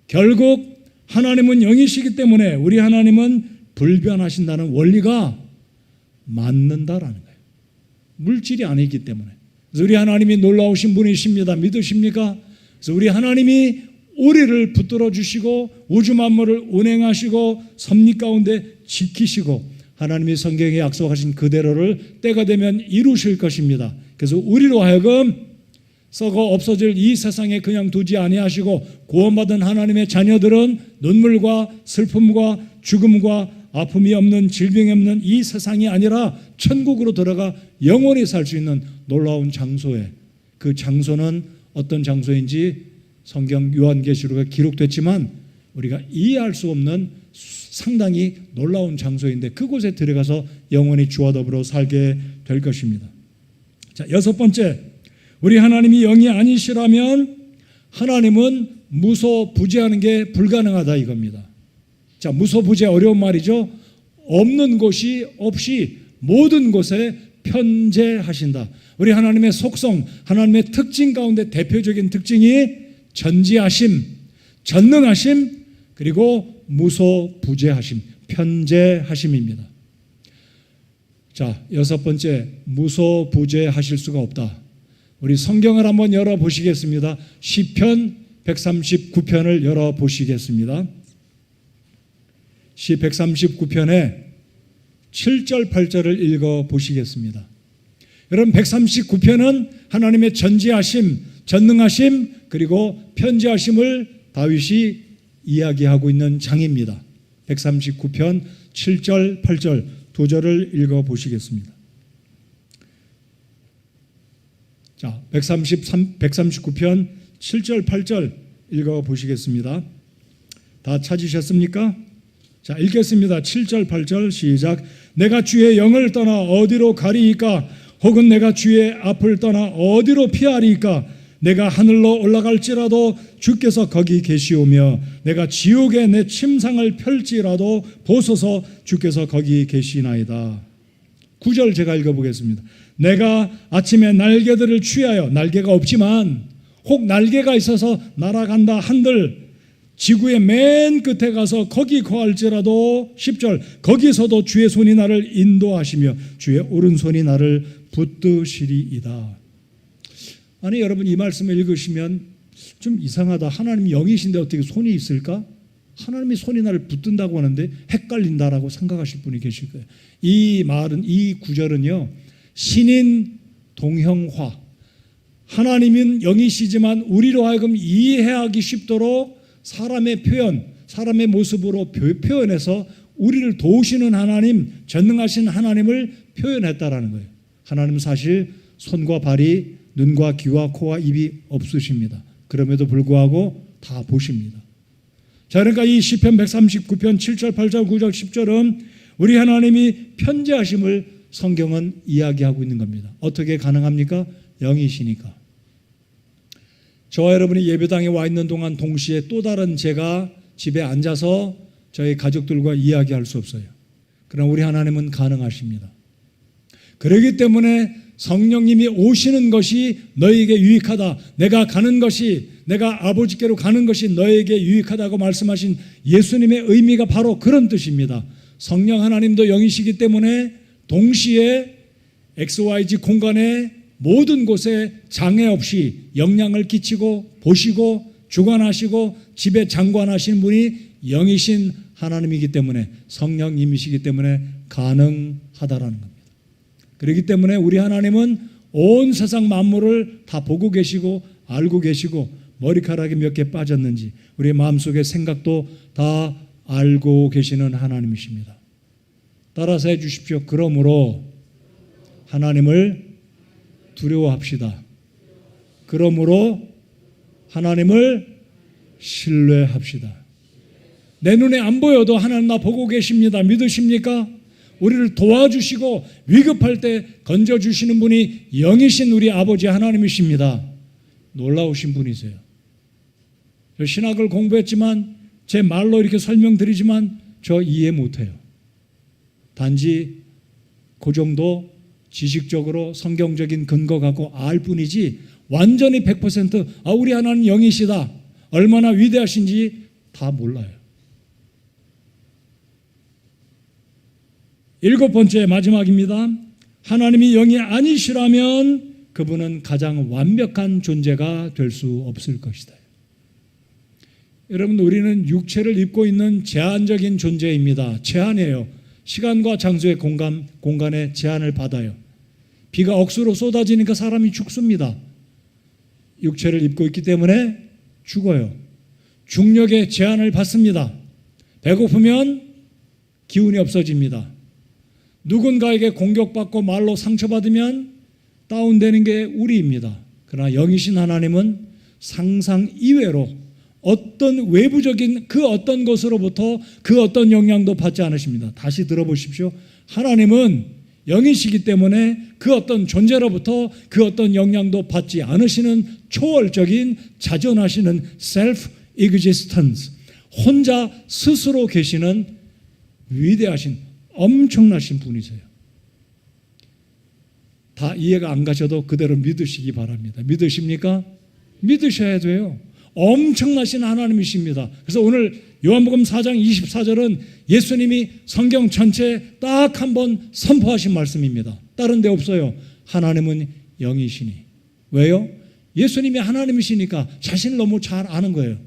결국 하나님은 영이시기 때문에 우리 하나님은 불변하신다는 원리가 맞는다라는 거예요. 물질이 아니기 때문에. 그래서 우리 하나님이 놀라우신 분이십니다. 믿으십니까? 그래서 우리 하나님이 우리를 붙들어 주시고 우주 만물을 운행하시고 섭리 가운데 지키시고 하나님이 성경에 약속하신 그대로를 때가 되면 이루실 것입니다. 그래서 우리로 하여금 썩어 없어질 이 세상에 그냥 두지 아니하시고 구원받은 하나님의 자녀들은 눈물과 슬픔과 죽음과 아픔이 없는, 질병이 없는 이 세상이 아니라 천국으로 들어가 영원히 살 수 있는 놀라운 장소에, 그 장소는 어떤 장소인지 성경 요한계시록에 기록됐지만 우리가 이해할 수 없는 상당히 놀라운 장소인데 그곳에 들어가서 영원히 주와 더불어 살게 될 것입니다. 자, 여섯 번째, 우리 하나님이 영이 아니시라면 하나님은 무소부재하는 게 불가능하다 이겁니다. 자, 무소부재 어려운 말이죠. 없는 곳이 없이 모든 곳에 편재하신다. 우리 하나님의 속성, 하나님의 특징 가운데 대표적인 특징이 전지하심, 전능하심, 그리고 무소부재하심, 편재하심입니다. 자, 여섯 번째, 무소부재하실 수가 없다. 우리 성경을 한번 열어보시겠습니다. 시편 139편을 열어보시겠습니다. 시 139편에 7절 8절을 읽어보시겠습니다. 여러분, 139편은 하나님의 전지하심, 전능하심, 그리고 편지하심을 다윗이 이야기하고 있는 장입니다. 139편 7절 8절 두 절을 읽어보시겠습니다. 자, 139편 7절 8절 읽어보시겠습니다. 다 찾으셨습니까? 자, 읽겠습니다. 7절 8절 시작. 내가 주의 영을 떠나 어디로 가리이까? 혹은 내가 주의 앞을 떠나 어디로 피하리이까? 내가 하늘로 올라갈지라도 주께서 거기 계시오며 내가 지옥에 내 침상을 펼지라도 보소서 주께서 거기 계시나이다. 9절 제가 읽어보겠습니다. 내가 아침에 날개들을 취하여, 날개가 없지만 혹 날개가 있어서 날아간다 한들 지구의 맨 끝에 가서 거기 거할지라도 10절 거기서도 주의 손이 나를 인도하시며 주의 오른손이 나를 붙드시리이다. 아니, 여러분, 이 말씀을 읽으시면 좀 이상하다. 하나님이 영이신데 어떻게 손이 있을까? 하나님이 손이 나를 붙든다고 하는데 헷갈린다라고 생각하실 분이 계실 거예요. 이 말은, 이 구절은요, 신인 동형화, 하나님은 영이시지만 우리로 하여금 이해하기 쉽도록 사람의 표현, 사람의 모습으로 표현해서 우리를 도우시는 하나님, 전능하신 하나님을 표현했다라는 거예요. 하나님은 사실 손과 발이, 눈과 귀와 코와 입이 없으십니다. 그럼에도 불구하고 다 보십니다. 자, 그러니까 이 시편 139편 7절, 8절, 9절, 10절은 우리 하나님이 편재하심을 성경은 이야기하고 있는 겁니다. 어떻게 가능합니까? 영이시니까. 저와 여러분이 예배당에 와 있는 동안 동시에 또 다른 제가 집에 앉아서 저희 가족들과 이야기할 수 없어요. 그러나 우리 하나님은 가능하십니다. 그렇기 때문에 성령님이 오시는 것이 너에게 유익하다. 내가 가는 것이, 내가 아버지께로 가는 것이 너에게 유익하다고 말씀하신 예수님의 의미가 바로 그런 뜻입니다. 성령 하나님도 영이시기 때문에 동시에 XYZ 공간에 모든 곳에 장애 없이 영향을 끼치고 보시고 주관하시고 집에 장관하시는 분이 영이신 하나님이기 때문에, 성령님이시기 때문에 가능하다라는 겁니다. 그렇기 때문에 우리 하나님은 온 세상 만물을 다 보고 계시고 알고 계시고 머리카락이 몇 개 빠졌는지 우리 마음속의 생각도 다 알고 계시는 하나님이십니다. 따라서 해 주십시오. 그러므로 하나님을 두려워합시다. 그러므로 하나님을 신뢰합시다. 내 눈에 안 보여도 하나님 나 보고 계십니다. 믿으십니까? 우리를 도와주시고 위급할 때 건져주시는 분이 영이신 우리 아버지 하나님이십니다. 놀라우신 분이세요. 저 신학을 공부했지만 제 말로 이렇게 설명드리지만 저 이해 못해요. 단지 그 정도 지식적으로 성경적인 근거 갖고 알 뿐이지 완전히 100% 우리 하나님 영이시다, 얼마나 위대하신지 다 몰라요. 7번째 마지막입니다. 하나님이 영이 아니시라면 그분은 가장 완벽한 존재가 될 수 없을 것이다. 여러분, 우리는 육체를 입고 있는 제한적인 존재입니다. 제한이에요. 시간과 장소의 공간에 제한을 받아요. 비가 억수로 쏟아지니까 사람이 죽습니다. 육체를 입고 있기 때문에 죽어요. 중력의 제한을 받습니다. 배고프면 기운이 없어집니다. 누군가에게 공격받고 말로 상처받으면 다운되는 게 우리입니다. 그러나 영이신 하나님은 상상 이외로 어떤 외부적인 그 어떤 것으로부터 그 어떤 영향도 받지 않으십니다. 다시 들어보십시오. 하나님은 영이시기 때문에 그 어떤 존재로부터 그 어떤 영향도 받지 않으시는 초월적인 자존하시는 self-existence, 혼자 스스로 계시는 위대하신 엄청나신 분이세요. 다 이해가 안 가셔도 그대로 믿으시기 바랍니다. 믿으십니까? 믿으셔야 돼요. 엄청나신 하나님이십니다. 그래서 오늘 요한복음 4장 24절은 예수님이 성경 전체에 딱 한 번 선포하신 말씀입니다. 다른 데 없어요. 하나님은 영이시니. 왜요? 예수님이 하나님이시니까 자신을 너무 잘 아는 거예요.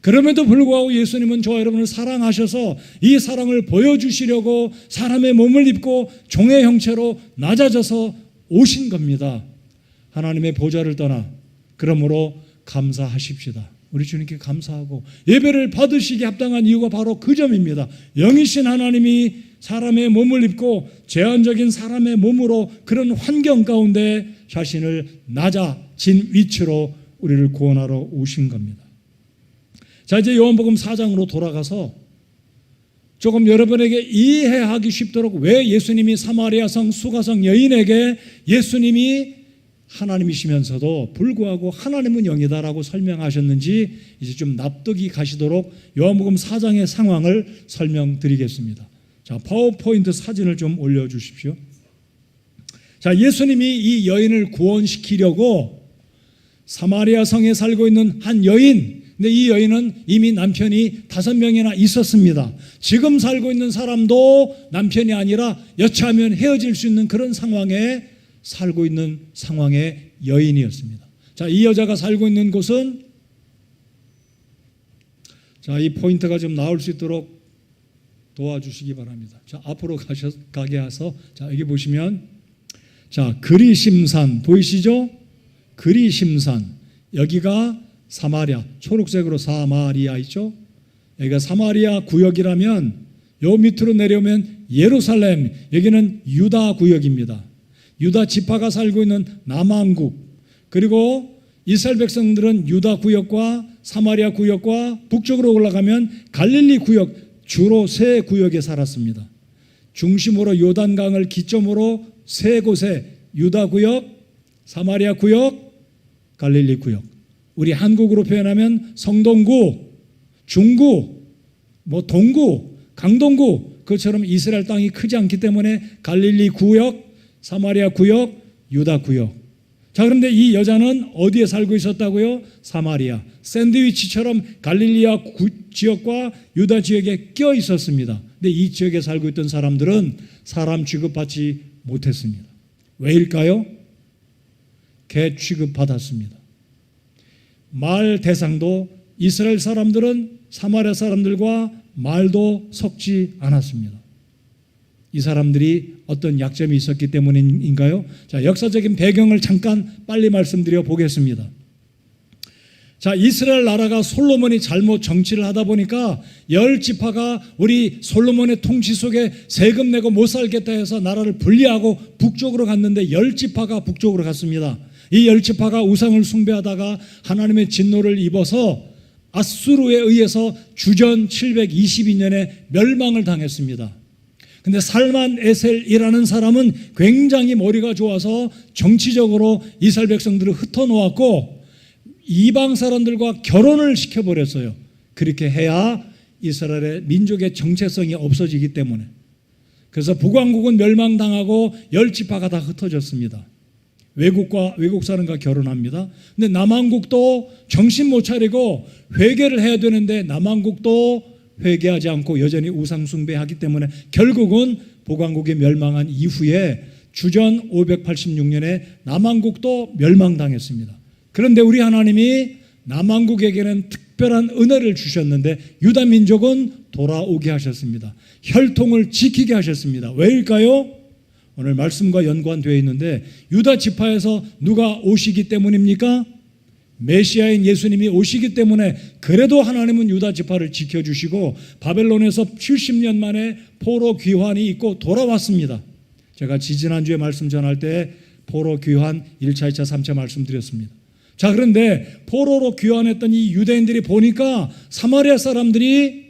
그럼에도 불구하고 예수님은 저와 여러분을 사랑하셔서 이 사랑을 보여주시려고 사람의 몸을 입고 종의 형체로 낮아져서 오신 겁니다. 하나님의 보좌를 떠나. 그러므로 감사하십시다. 우리 주님께 감사하고 예배를 받으시기 합당한 이유가 바로 그 점입니다. 영이신 하나님이 사람의 몸을 입고 제한적인 사람의 몸으로 그런 환경 가운데 자신을 낮아진 위치로 우리를 구원하러 오신 겁니다. 자, 이제 요한복음 4장으로 돌아가서 조금 여러분에게 이해하기 쉽도록 왜 예수님이 사마리아성 수가성 여인에게 예수님이 하나님이시면서도 불구하고 하나님은 영이다라고 설명하셨는지 이제 좀 납득이 가시도록 요한복음 4장의 상황을 설명드리겠습니다. 자, 파워포인트 사진을 좀 올려주십시오. 자, 예수님이 이 여인을 구원시키려고 사마리아 성에 살고 있는 한 여인, 근데 이 여인은 이미 남편이 5명이나 있었습니다. 지금 살고 있는 사람도 남편이 아니라 여차하면 헤어질 수 있는 그런 상황에 살고 있는 상황의 여인이었습니다. 자, 이 여자가 살고 있는 곳은, 자, 이 포인트가 좀 나올 수 있도록 도와주시기 바랍니다. 자, 앞으로 가게 해서, 자, 여기 보시면, 자, 그리심산 보이시죠? 그리심산, 여기가 사마리아, 초록색으로 사마리아 있죠? 여기가 사마리아 구역이라면 요 밑으로 내려오면 예루살렘, 여기는 유다 구역입니다. 유다 지파가 살고 있는 남왕국, 그리고 이스라엘 백성들은 유다 구역과 사마리아 구역과 북쪽으로 올라가면 갈릴리 구역, 주로 세 구역에 살았습니다. 중심으로 요단강을 기점으로 세 곳에 유다 구역, 사마리아 구역, 갈릴리 구역. 우리 한국으로 표현하면 성동구, 중구, 동구, 강동구, 그처럼 이스라엘 땅이 크지 않기 때문에 갈릴리 구역, 사마리아 구역, 유다 구역. 자, 그런데 이 여자는 어디에 살고 있었다고요? 사마리아. 샌드위치처럼 갈릴리아 지역과 유다 지역에 껴 있었습니다. 근데 이 지역에 살고 있던 사람들은 사람 취급받지 못했습니다. 왜일까요? 개 취급받았습니다. 말 대상도 이스라엘 사람들은 사마리아 사람들과 말도 섞지 않았습니다. 이 사람들이 어떤 약점이 있었기 때문인가요? 자, 역사적인 배경을 잠깐 빨리 말씀드려 보겠습니다. 자, 이스라엘 나라가 솔로몬이 잘못 정치를 하다 보니까 10지파가 우리 솔로몬의 통치 속에 세금 내고 못 살겠다 해서 나라를 분리하고 북쪽으로 갔는데 10지파가 북쪽으로 갔습니다. 이 10지파가 우상을 숭배하다가 하나님의 진노를 입어서 아수르에 의해서 주전 722년에 멸망을 당했습니다. 근데 살만 에셀이라는 사람은 굉장히 머리가 좋아서 정치적으로 이스라엘 백성들을 흩어놓았고 이방 사람들과 결혼을 시켜버렸어요. 그렇게 해야 이스라엘의 민족의 정체성이 없어지기 때문에. 그래서 북왕국은 멸망당하고 10지파가 다 흩어졌습니다. 외국 사람과 결혼합니다. 근데 남왕국도 정신 못 차리고 회개를 해야 되는데 남왕국도 회개하지 않고 여전히 우상 숭배하기 때문에 결국은 북왕국이 멸망한 이후에 주전 586년에 남왕국도 멸망당했습니다. 그런데 우리 하나님이 남왕국에게는 특별한 은혜를 주셨는데 유다 민족은 돌아오게 하셨습니다. 혈통을 지키게 하셨습니다. 왜일까요? 오늘 말씀과 연관되어 있는데 유다 지파에서 누가 오시기 때문입니까? 메시아인 예수님이 오시기 때문에 그래도 하나님은 유다 지파를 지켜주시고 바벨론에서 70년 만에 포로 귀환이 있고 돌아왔습니다. 제가 지지난주에 말씀 전할 때 포로 귀환 1차, 2차, 3차 말씀드렸습니다. 자, 그런데 포로로 귀환했던 이 유대인들이 보니까 사마리아 사람들이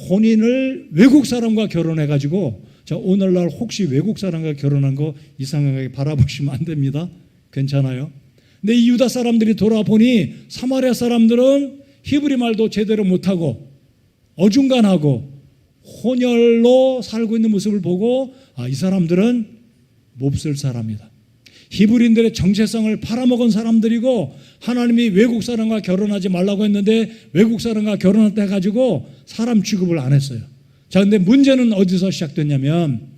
혼인을 외국 사람과 결혼해가지고 자, 오늘날 혹시 외국 사람과 결혼한 거 이상하게 바라보시면 안 됩니다. 괜찮아요. 근데 이 유다 사람들이 돌아보니 사마리아 사람들은 히브리 말도 제대로 못하고 어중간하고 혼혈로 살고 있는 모습을 보고 이 사람들은 몹쓸 사람이다. 히브리인들의 정체성을 팔아먹은 사람들이고 하나님이 외국 사람과 결혼하지 말라고 했는데 외국 사람과 결혼할 때 가지고 사람 취급을 안 했어요. 자, 근데 문제는 어디서 시작됐냐면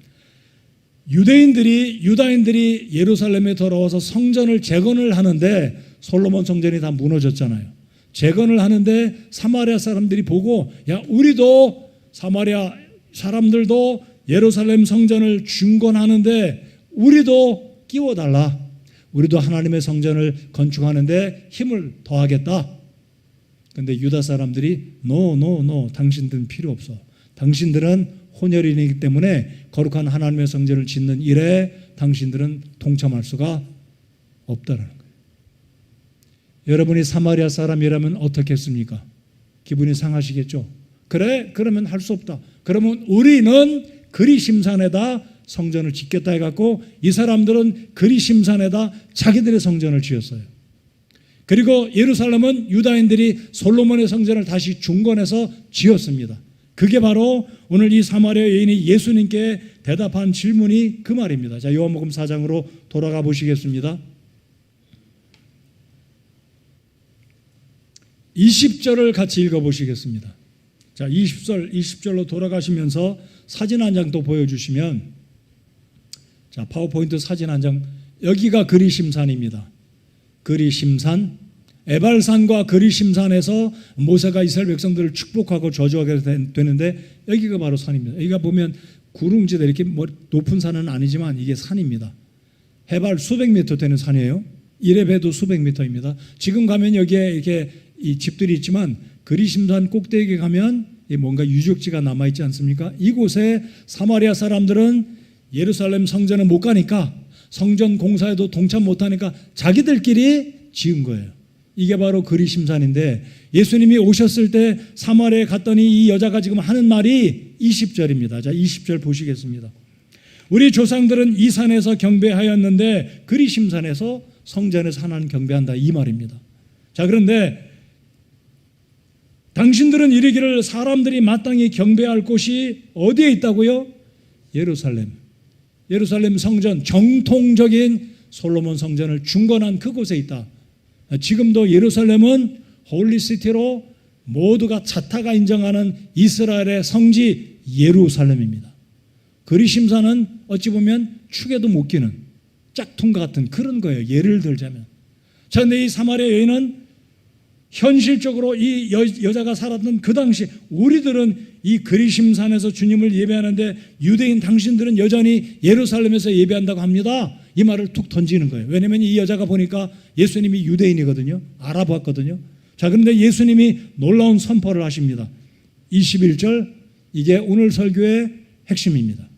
유다인들이 예루살렘에 돌아와서 성전을 재건을 하는데 솔로몬 성전이 다 무너졌잖아요. 재건을 하는데 사마리아 사람들이 보고 야, 우리도 사마리아 사람들도 예루살렘 성전을 중건하는데 우리도 끼워달라. 우리도 하나님의 성전을 건축하는데 힘을 더하겠다. 그런데 유다 사람들이 No, 당신들은 필요 없어. 당신들은 혼혈인이기 때문에 거룩한 하나님의 성전을 짓는 일에 당신들은 동참할 수가 없다라는 거예요. 여러분이 사마리아 사람이라면 어떻겠습니까? 기분이 상하시겠죠? 그래? 그러면 할 수 없다. 그러면 우리는 그리심산에다 성전을 짓겠다 해갖고 이 사람들은 그리심산에다 자기들의 성전을 지었어요. 그리고 예루살렘은 유다인들이 솔로몬의 성전을 다시 중건해서 지었습니다. 그게 바로 오늘 이 사마리아 여인이 예수님께 대답한 질문이 그 말입니다. 자, 요한복음 4장으로 돌아가 보시겠습니다. 20절을 같이 읽어보시겠습니다. 자, 20절로 돌아가시면서 사진 한 장 또 보여주시면, 자, 파워포인트 사진 한 장. 여기가 그리심산입니다. 그리심산, 에발산과 그리심산에서 모세가 이스라엘 백성들을 축복하고 저주하게 되는데 여기가 바로 산입니다. 여기가 보면 구릉지대 이렇게 높은 산은 아니지만 이게 산입니다. 해발 수백 미터 되는 산이에요. 이래 배도 수백 미터입니다. 지금 가면 여기에 이렇게 이 집들이 있지만 그리심산 꼭대기에 가면 뭔가 유적지가 남아있지 않습니까? 이곳에 사마리아 사람들은 예루살렘 성전을 못 가니까 성전 공사에도 동참 못하니까 자기들끼리 지은 거예요. 이게 바로 그리심산인데 예수님이 오셨을 때 사마리아에 갔더니 이 여자가 지금 하는 말이 20절입니다. 자, 20절 보시겠습니다. 우리 조상들은 이 산에서 경배하였는데 그리심산에서 성전에서 하나님 경배한다, 이 말입니다. 자, 그런데 당신들은 이르기를 사람들이 마땅히 경배할 곳이 어디에 있다고요? 예루살렘 성전, 정통적인 솔로몬 성전을 중건한 그곳에 있다. 지금도 예루살렘은 홀리시티로 모두가 자타가 인정하는 이스라엘의 성지 예루살렘입니다. 그리심산은 어찌 보면 축에도 못 끼는 짝퉁과 같은 그런 거예요. 예를 들자면. 자, 근데 이 사마리아 여인은 현실적으로 이 여자가 살았던 그 당시 우리들은 이 그리심산에서 주님을 예배하는데 유대인 당신들은 여전히 예루살렘에서 예배한다고 합니다. 이 말을 툭 던지는 거예요. 왜냐하면 이 여자가 보니까 예수님이 유대인이거든요. 알아봤거든요. 자, 그런데 예수님이 놀라운 선포를 하십니다. 21절, 이게 오늘 설교의 핵심입니다.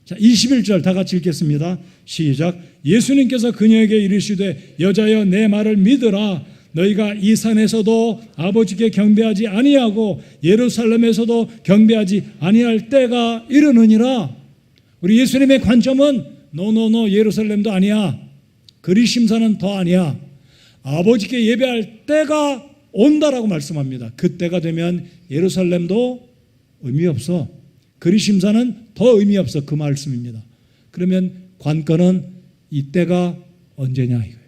자, 21절 다 같이 읽겠습니다. 시작. 예수님께서 그녀에게 이르시되 여자여 내 말을 믿으라. 너희가 이 산에서도 아버지께 경배하지 아니하고 예루살렘에서도 경배하지 아니할 때가 이르느니라. 우리 예수님의 관점은 노노노 예루살렘도 아니야. 그리심산은 더 아니야. 아버지께 예배할 때가 온다라고 말씀합니다. 그때가 되면 예루살렘도 의미 없어. 그리심산은 더 의미 없어. 그 말씀입니다. 그러면 관건은 이때가 언제냐 이거예요.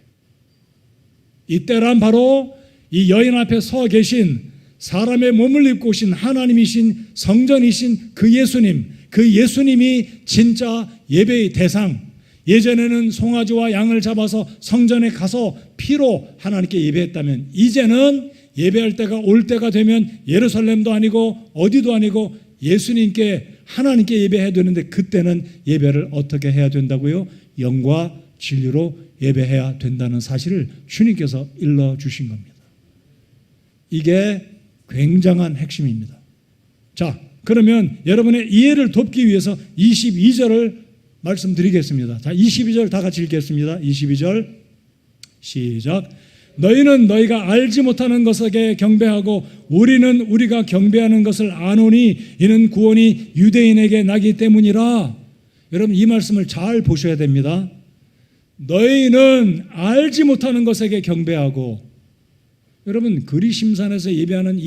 이때란 바로 이 여인 앞에 서 계신 사람의 몸을 입고 오신 하나님이신 성전이신 그 예수님이 진짜 예배의 대상. 예전에는 송아지와 양을 잡아서 성전에 가서 피로 하나님께 예배했다면 이제는 예배할 때가 올 때가 되면 예루살렘도 아니고 어디도 아니고 예수님께 하나님께 예배해야 되는데 그때는 예배를 어떻게 해야 된다고요? 영과 진리로 예배해야 된다는 사실을 주님께서 일러주신 겁니다. 이게 굉장한 핵심입니다. 자, 그러면 여러분의 이해를 돕기 위해서 22절을 말씀드리겠습니다. 자, 22절 다 같이 읽겠습니다. 22절 시작. 너희는 너희가 알지 못하는 것에게 경배하고 우리는 우리가 경배하는 것을 아노니 이는 구원이 유대인에게 나기 때문이라. 여러분 이 말씀을 잘 보셔야 됩니다. 너희는 알지 못하는 것에게 경배하고, 여러분 그리심산에서 예배하는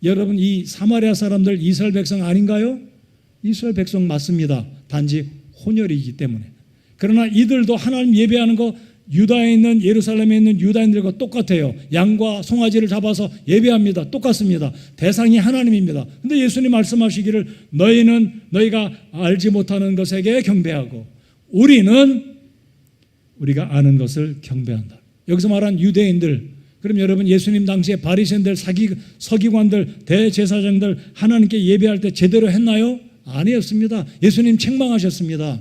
여러분 이 사마리아 사람들 이스라엘 백성 아닌가요? 이스라엘 백성 맞습니다. 단지 혼혈이기 때문에. 그러나 이들도 하나님 예배하는 거 유다에 있는 예루살렘에 있는 유다인들과 똑같아요. 양과 송아지를 잡아서 예배합니다. 똑같습니다. 대상이 하나님입니다. 근데 예수님 말씀하시기를 너희가 알지 못하는 것에게 경배하고 우리는 우리가 아는 것을 경배한다. 여기서 말한 유대인들, 그럼 여러분 예수님 당시에 바리새인들, 서기관들, 대제사장들 하나님께 예배할 때 제대로 했나요? 아니었습니다. 예수님 책망하셨습니다.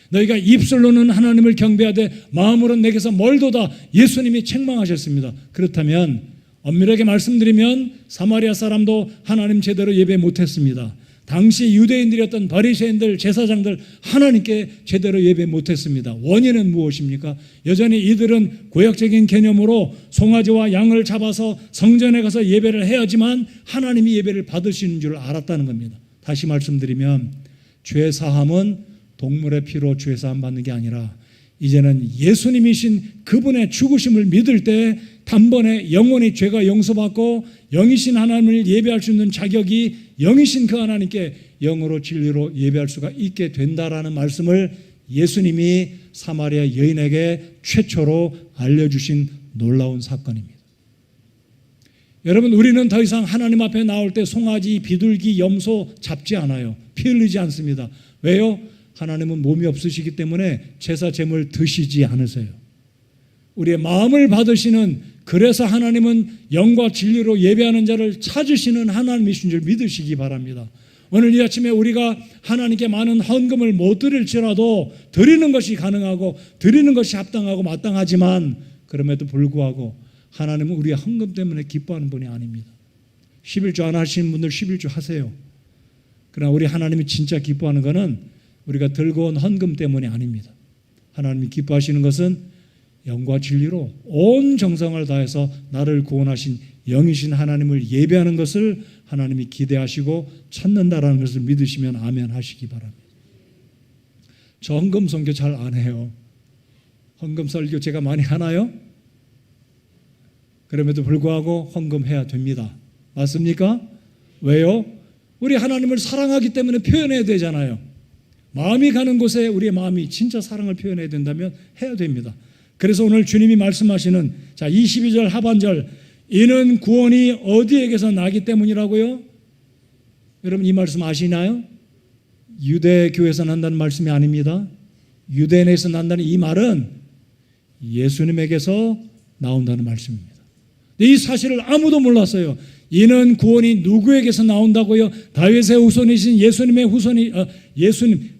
너희가 입술로는 하나님을 경배하되 마음으로는 내게서 멀도다. 예수님이 책망하셨습니다. 그렇다면 엄밀하게 말씀드리면 사마리아 사람도 하나님 제대로 예배 못했습니다. 당시 유대인들이었던 바리새인들, 제사장들 하나님께 제대로 예배 못했습니다. 원인은 무엇입니까? 여전히 이들은 구약적인 개념으로 송아지와 양을 잡아서 성전에 가서 예배를 해야지만 하나님이 예배를 받으시는 줄 알았다는 겁니다. 다시 말씀드리면 죄사함은 동물의 피로 죄사함 받는 게 아니라 이제는 예수님이신 그분의 죽으심을 믿을 때 단번에 영원히 죄가 용서받고 영이신 하나님을 예배할 수 있는 자격이 영이신 그 하나님께 영으로 진리로 예배할 수가 있게 된다라는 말씀을 예수님이 사마리아 여인에게 최초로 알려주신 놀라운 사건입니다. 여러분 우리는 더 이상 하나님 앞에 나올 때 송아지, 비둘기, 염소 잡지 않아요. 피 흘리지 않습니다. 왜요? 하나님은 몸이 없으시기 때문에 제사 제물 드시지 않으세요. 우리의 마음을 받으시는, 그래서 하나님은 영과 진리로 예배하는 자를 찾으시는 하나님이신 줄 믿으시기 바랍니다. 오늘 이 아침에 우리가 하나님께 많은 헌금을 못 드릴지라도 드리는 것이 가능하고 드리는 것이 합당하고 마땅하지만 그럼에도 불구하고 하나님은 우리의 헌금 때문에 기뻐하는 분이 아닙니다. 11조 안 하시는 분들 11조 하세요. 그러나 우리 하나님이 진짜 기뻐하는 것은 우리가 들고 온 헌금 때문이 아닙니다. 하나님이 기뻐하시는 것은 영과 진리로 온 정성을 다해서 나를 구원하신 영이신 하나님을 예배하는 것을 하나님이 기대하시고 찾는다라는 것을 믿으시면 아멘 하시기 바랍니다. 저 헌금 선교 잘 안 해요. 헌금 설교 제가 많이 하나요? 그럼에도 불구하고 헌금해야 됩니다. 맞습니까? 왜요? 우리 하나님을 사랑하기 때문에 표현해야 되잖아요. 마음이 가는 곳에 우리의 마음이 진짜 사랑을 표현해야 된다면 해야 됩니다. 그래서 오늘 주님이 말씀하시는 22절 하반절, 이는 구원이 어디에게서 나기 때문이라고요? 여러분 이 말씀 아시나요? 유대교에서 난다는 말씀이 아닙니다. 유대인에서 난다는 이 말은 예수님에게서 나온다는 말씀입니다. 이 사실을 아무도 몰랐어요. 이는 구원이 누구에게서 나온다고요? 다윗의 후손이신 예수님의 후손이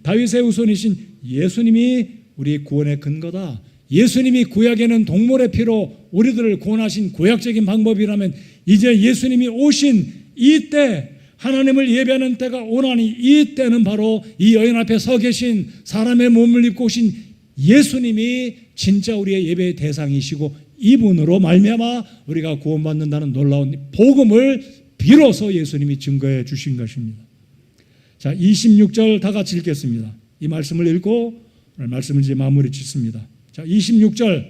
다윗의 후손이신 예수님이 우리 구원의 근거다. 예수님이 구약에는 동물의 피로 우리들을 구원하신 구약적인 방법이라면 이제 예수님이 오신 이때 하나님을 예배하는 때가 오나니 이 때는 바로 이 여인 앞에 서 계신 사람의 몸을 입고 오신 예수님이 진짜 우리의 예배의 대상이시고 이분으로 말미암아 우리가 구원받는다는 놀라운 복음을 비로소 예수님이 증거해 주신 것입니다. 자, 26절 다 같이 읽겠습니다. 이 말씀을 읽고 오늘 말씀을 이제 마무리 짓습니다. 자, 26절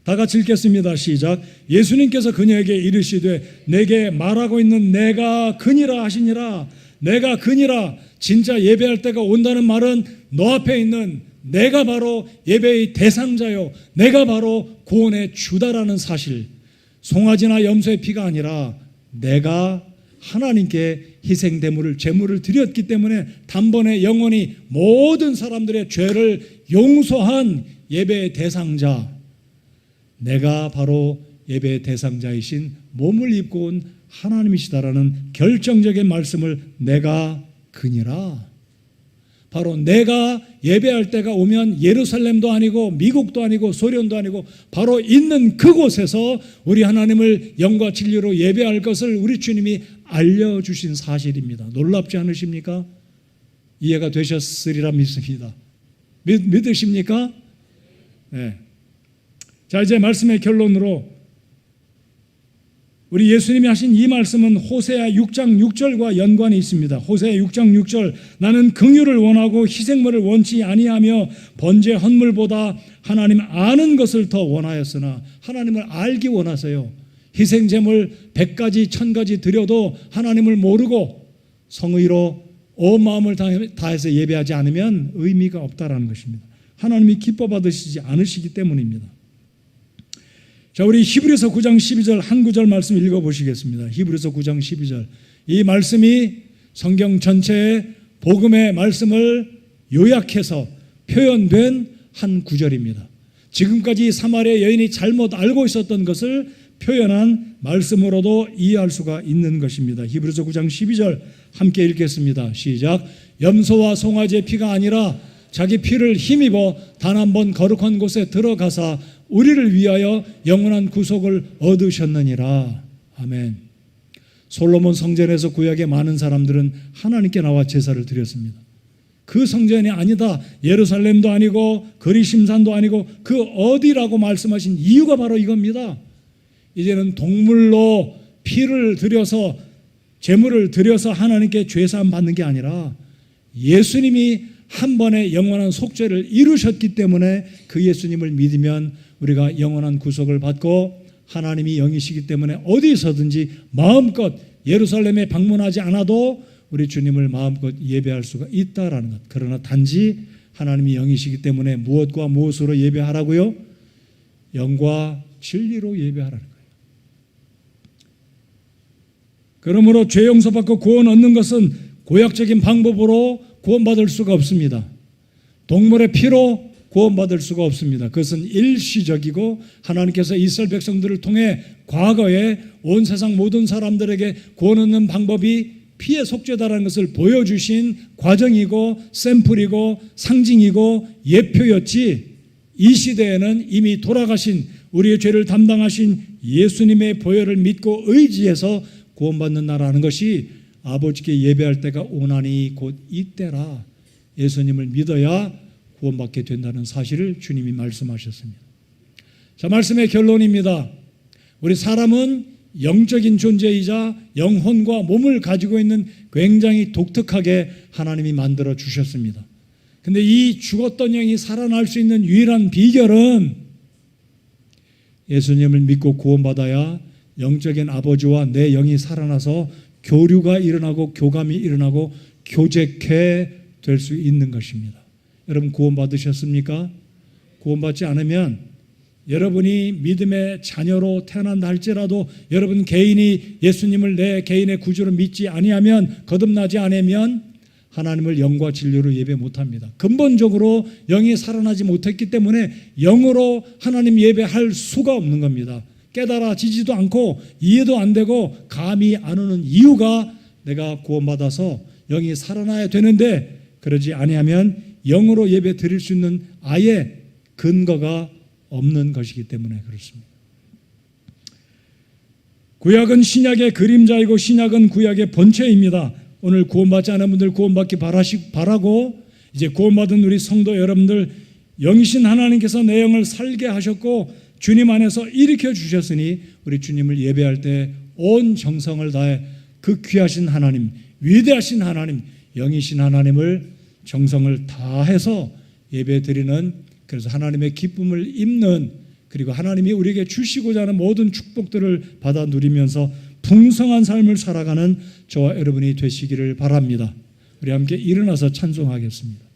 다 같이 읽겠습니다. 시작. 예수님께서 그녀에게 이르시되 내게 말하고 있는 내가 그니라 하시니라. 내가 그니라. 진짜 예배할 때가 온다는 말은 너 앞에 있는 내가 바로 예배의 대상자요, 내가 바로 구원의 주다라는 사실. 송아지나 염소의 피가 아니라 내가 하나님께 희생대물을 제물을 드렸기 때문에 단번에 영원히 모든 사람들의 죄를 용서한 예배의 대상자, 내가 바로 예배의 대상자이신 몸을 입고 온 하나님이시다라는 결정적인 말씀을 내가 그니라. 바로 내가 예배할 때가 오면 예루살렘도 아니고 미국도 아니고 소련도 아니고 바로 있는 그곳에서 우리 하나님을 영과 진리로 예배할 것을 우리 주님이 알려주신 사실입니다. 놀랍지 않으십니까? 이해가 되셨으리라 믿습니다. 믿으십니까? 네. 자, 이제 말씀의 결론으로 우리 예수님이 하신 이 말씀은 호세아 6장 6절과 연관이 있습니다. 호세아 6장 6절 나는 긍휼을 원하고 희생물을 원치 아니하며 번제 헌물보다 하나님 아는 것을 더 원하였으나 하나님을 알기 원하세요. 희생제물 100가지 1000가지 드려도 하나님을 모르고 성의로 온 마음을 다해서 예배하지 않으면 의미가 없다라는 것입니다. 하나님이 기뻐 받으시지 않으시기 때문입니다. 자, 우리 히브리서 9장 12절 한 구절 말씀 읽어보시겠습니다. 히브리서 9장 12절. 이 말씀이 성경 전체의 복음의 말씀을 요약해서 표현된 한 구절입니다. 지금까지 사마리아 여인이 잘못 알고 있었던 것을 표현한 말씀으로도 이해할 수가 있는 것입니다. 히브리서 9장 12절 함께 읽겠습니다. 시작. 염소와 송아지의 피가 아니라 자기 피를 힘입어 단 한 번 거룩한 곳에 들어가사 우리를 위하여 영원한 구속을 얻으셨느니라. 아멘. 솔로몬 성전에서 구약의 많은 사람들은 하나님께 나와 제사를 드렸습니다. 그 성전이 아니다, 예루살렘도 아니고 그리심산도 아니고 그 어디라고 말씀하신 이유가 바로 이겁니다. 이제는 동물로 피를 들여서 제물을 드려서 하나님께 죄사함 받는 게 아니라 예수님이 한 번의 영원한 속죄를 이루셨기 때문에 그 예수님을 믿으면 우리가 영원한 구속을 받고 하나님이 영이시기 때문에 어디서든지 마음껏 예루살렘에 방문하지 않아도 우리 주님을 마음껏 예배할 수가 있다라는 것. 그러나 단지 하나님이 영이시기 때문에 무엇과 무엇으로 예배하라고요? 영과 진리로 예배하라는 거예요. 그러므로 죄 용서받고 구원 얻는 것은 고약적인 방법으로 구원받을 수가 없습니다. 동물의 피로 구원받을 수가 없습니다. 그것은 일시적이고 하나님께서 이스라엘 백성들을 통해 과거에 온 세상 모든 사람들에게 구원 얻는 방법이 피의 속죄다라는 것을 보여주신 과정이고 샘플이고 상징이고 예표였지, 이 시대에는 이미 돌아가신 우리의 죄를 담당하신 예수님의 보혈을 믿고 의지해서 구원받는다라는 것이 아버지께 예배할 때가 오나니 곧 이때라. 예수님을 믿어야 구원받게 된다는 사실을 주님이 말씀하셨습니다. 자, 말씀의 결론입니다. 우리 사람은 영적인 존재이자 영혼과 몸을 가지고 있는 굉장히 독특하게 하나님이 만들어 주셨습니다. 근데 이 죽었던 영이 살아날 수 있는 유일한 비결은 예수님을 믿고 구원받아야 영적인 아버지와 내 영이 살아나서 교류가 일어나고 교감이 일어나고 교제케 될 수 있는 것입니다. 여러분 구원받으셨습니까? 구원받지 않으면 여러분이 믿음의 자녀로 태어난다 할지라도 여러분 개인이 예수님을 내 개인의 구주로 믿지 아니하면 거듭나지 않으면 하나님을 영과 진리로 예배 못합니다. 근본적으로 영이 살아나지 못했기 때문에 영으로 하나님 예배할 수가 없는 겁니다. 깨달아지지도 않고 이해도 안 되고 감이 안 오는 이유가 내가 구원받아서 영이 살아나야 되는데 그러지 아니하면 영으로 예배 드릴 수 있는 아예 근거가 없는 것이기 때문에 그렇습니다. 구약은 신약의 그림자이고 신약은 구약의 본체입니다. 오늘 구원받지 않은 분들 구원받기 바라고 이제 구원받은 우리 성도 여러분들 영이신 하나님께서 내 영을 살게 하셨고 주님 안에서 일으켜 주셨으니 우리 주님을 예배할 때 온 정성을 다해 그 귀하신 하나님, 위대하신 하나님, 영이신 하나님을 정성을 다해서 예배 드리는 그래서 하나님의 기쁨을 입는 그리고 하나님이 우리에게 주시고자 하는 모든 축복들을 받아 누리면서 풍성한 삶을 살아가는 저와 여러분이 되시기를 바랍니다. 우리 함께 일어나서 찬송하겠습니다.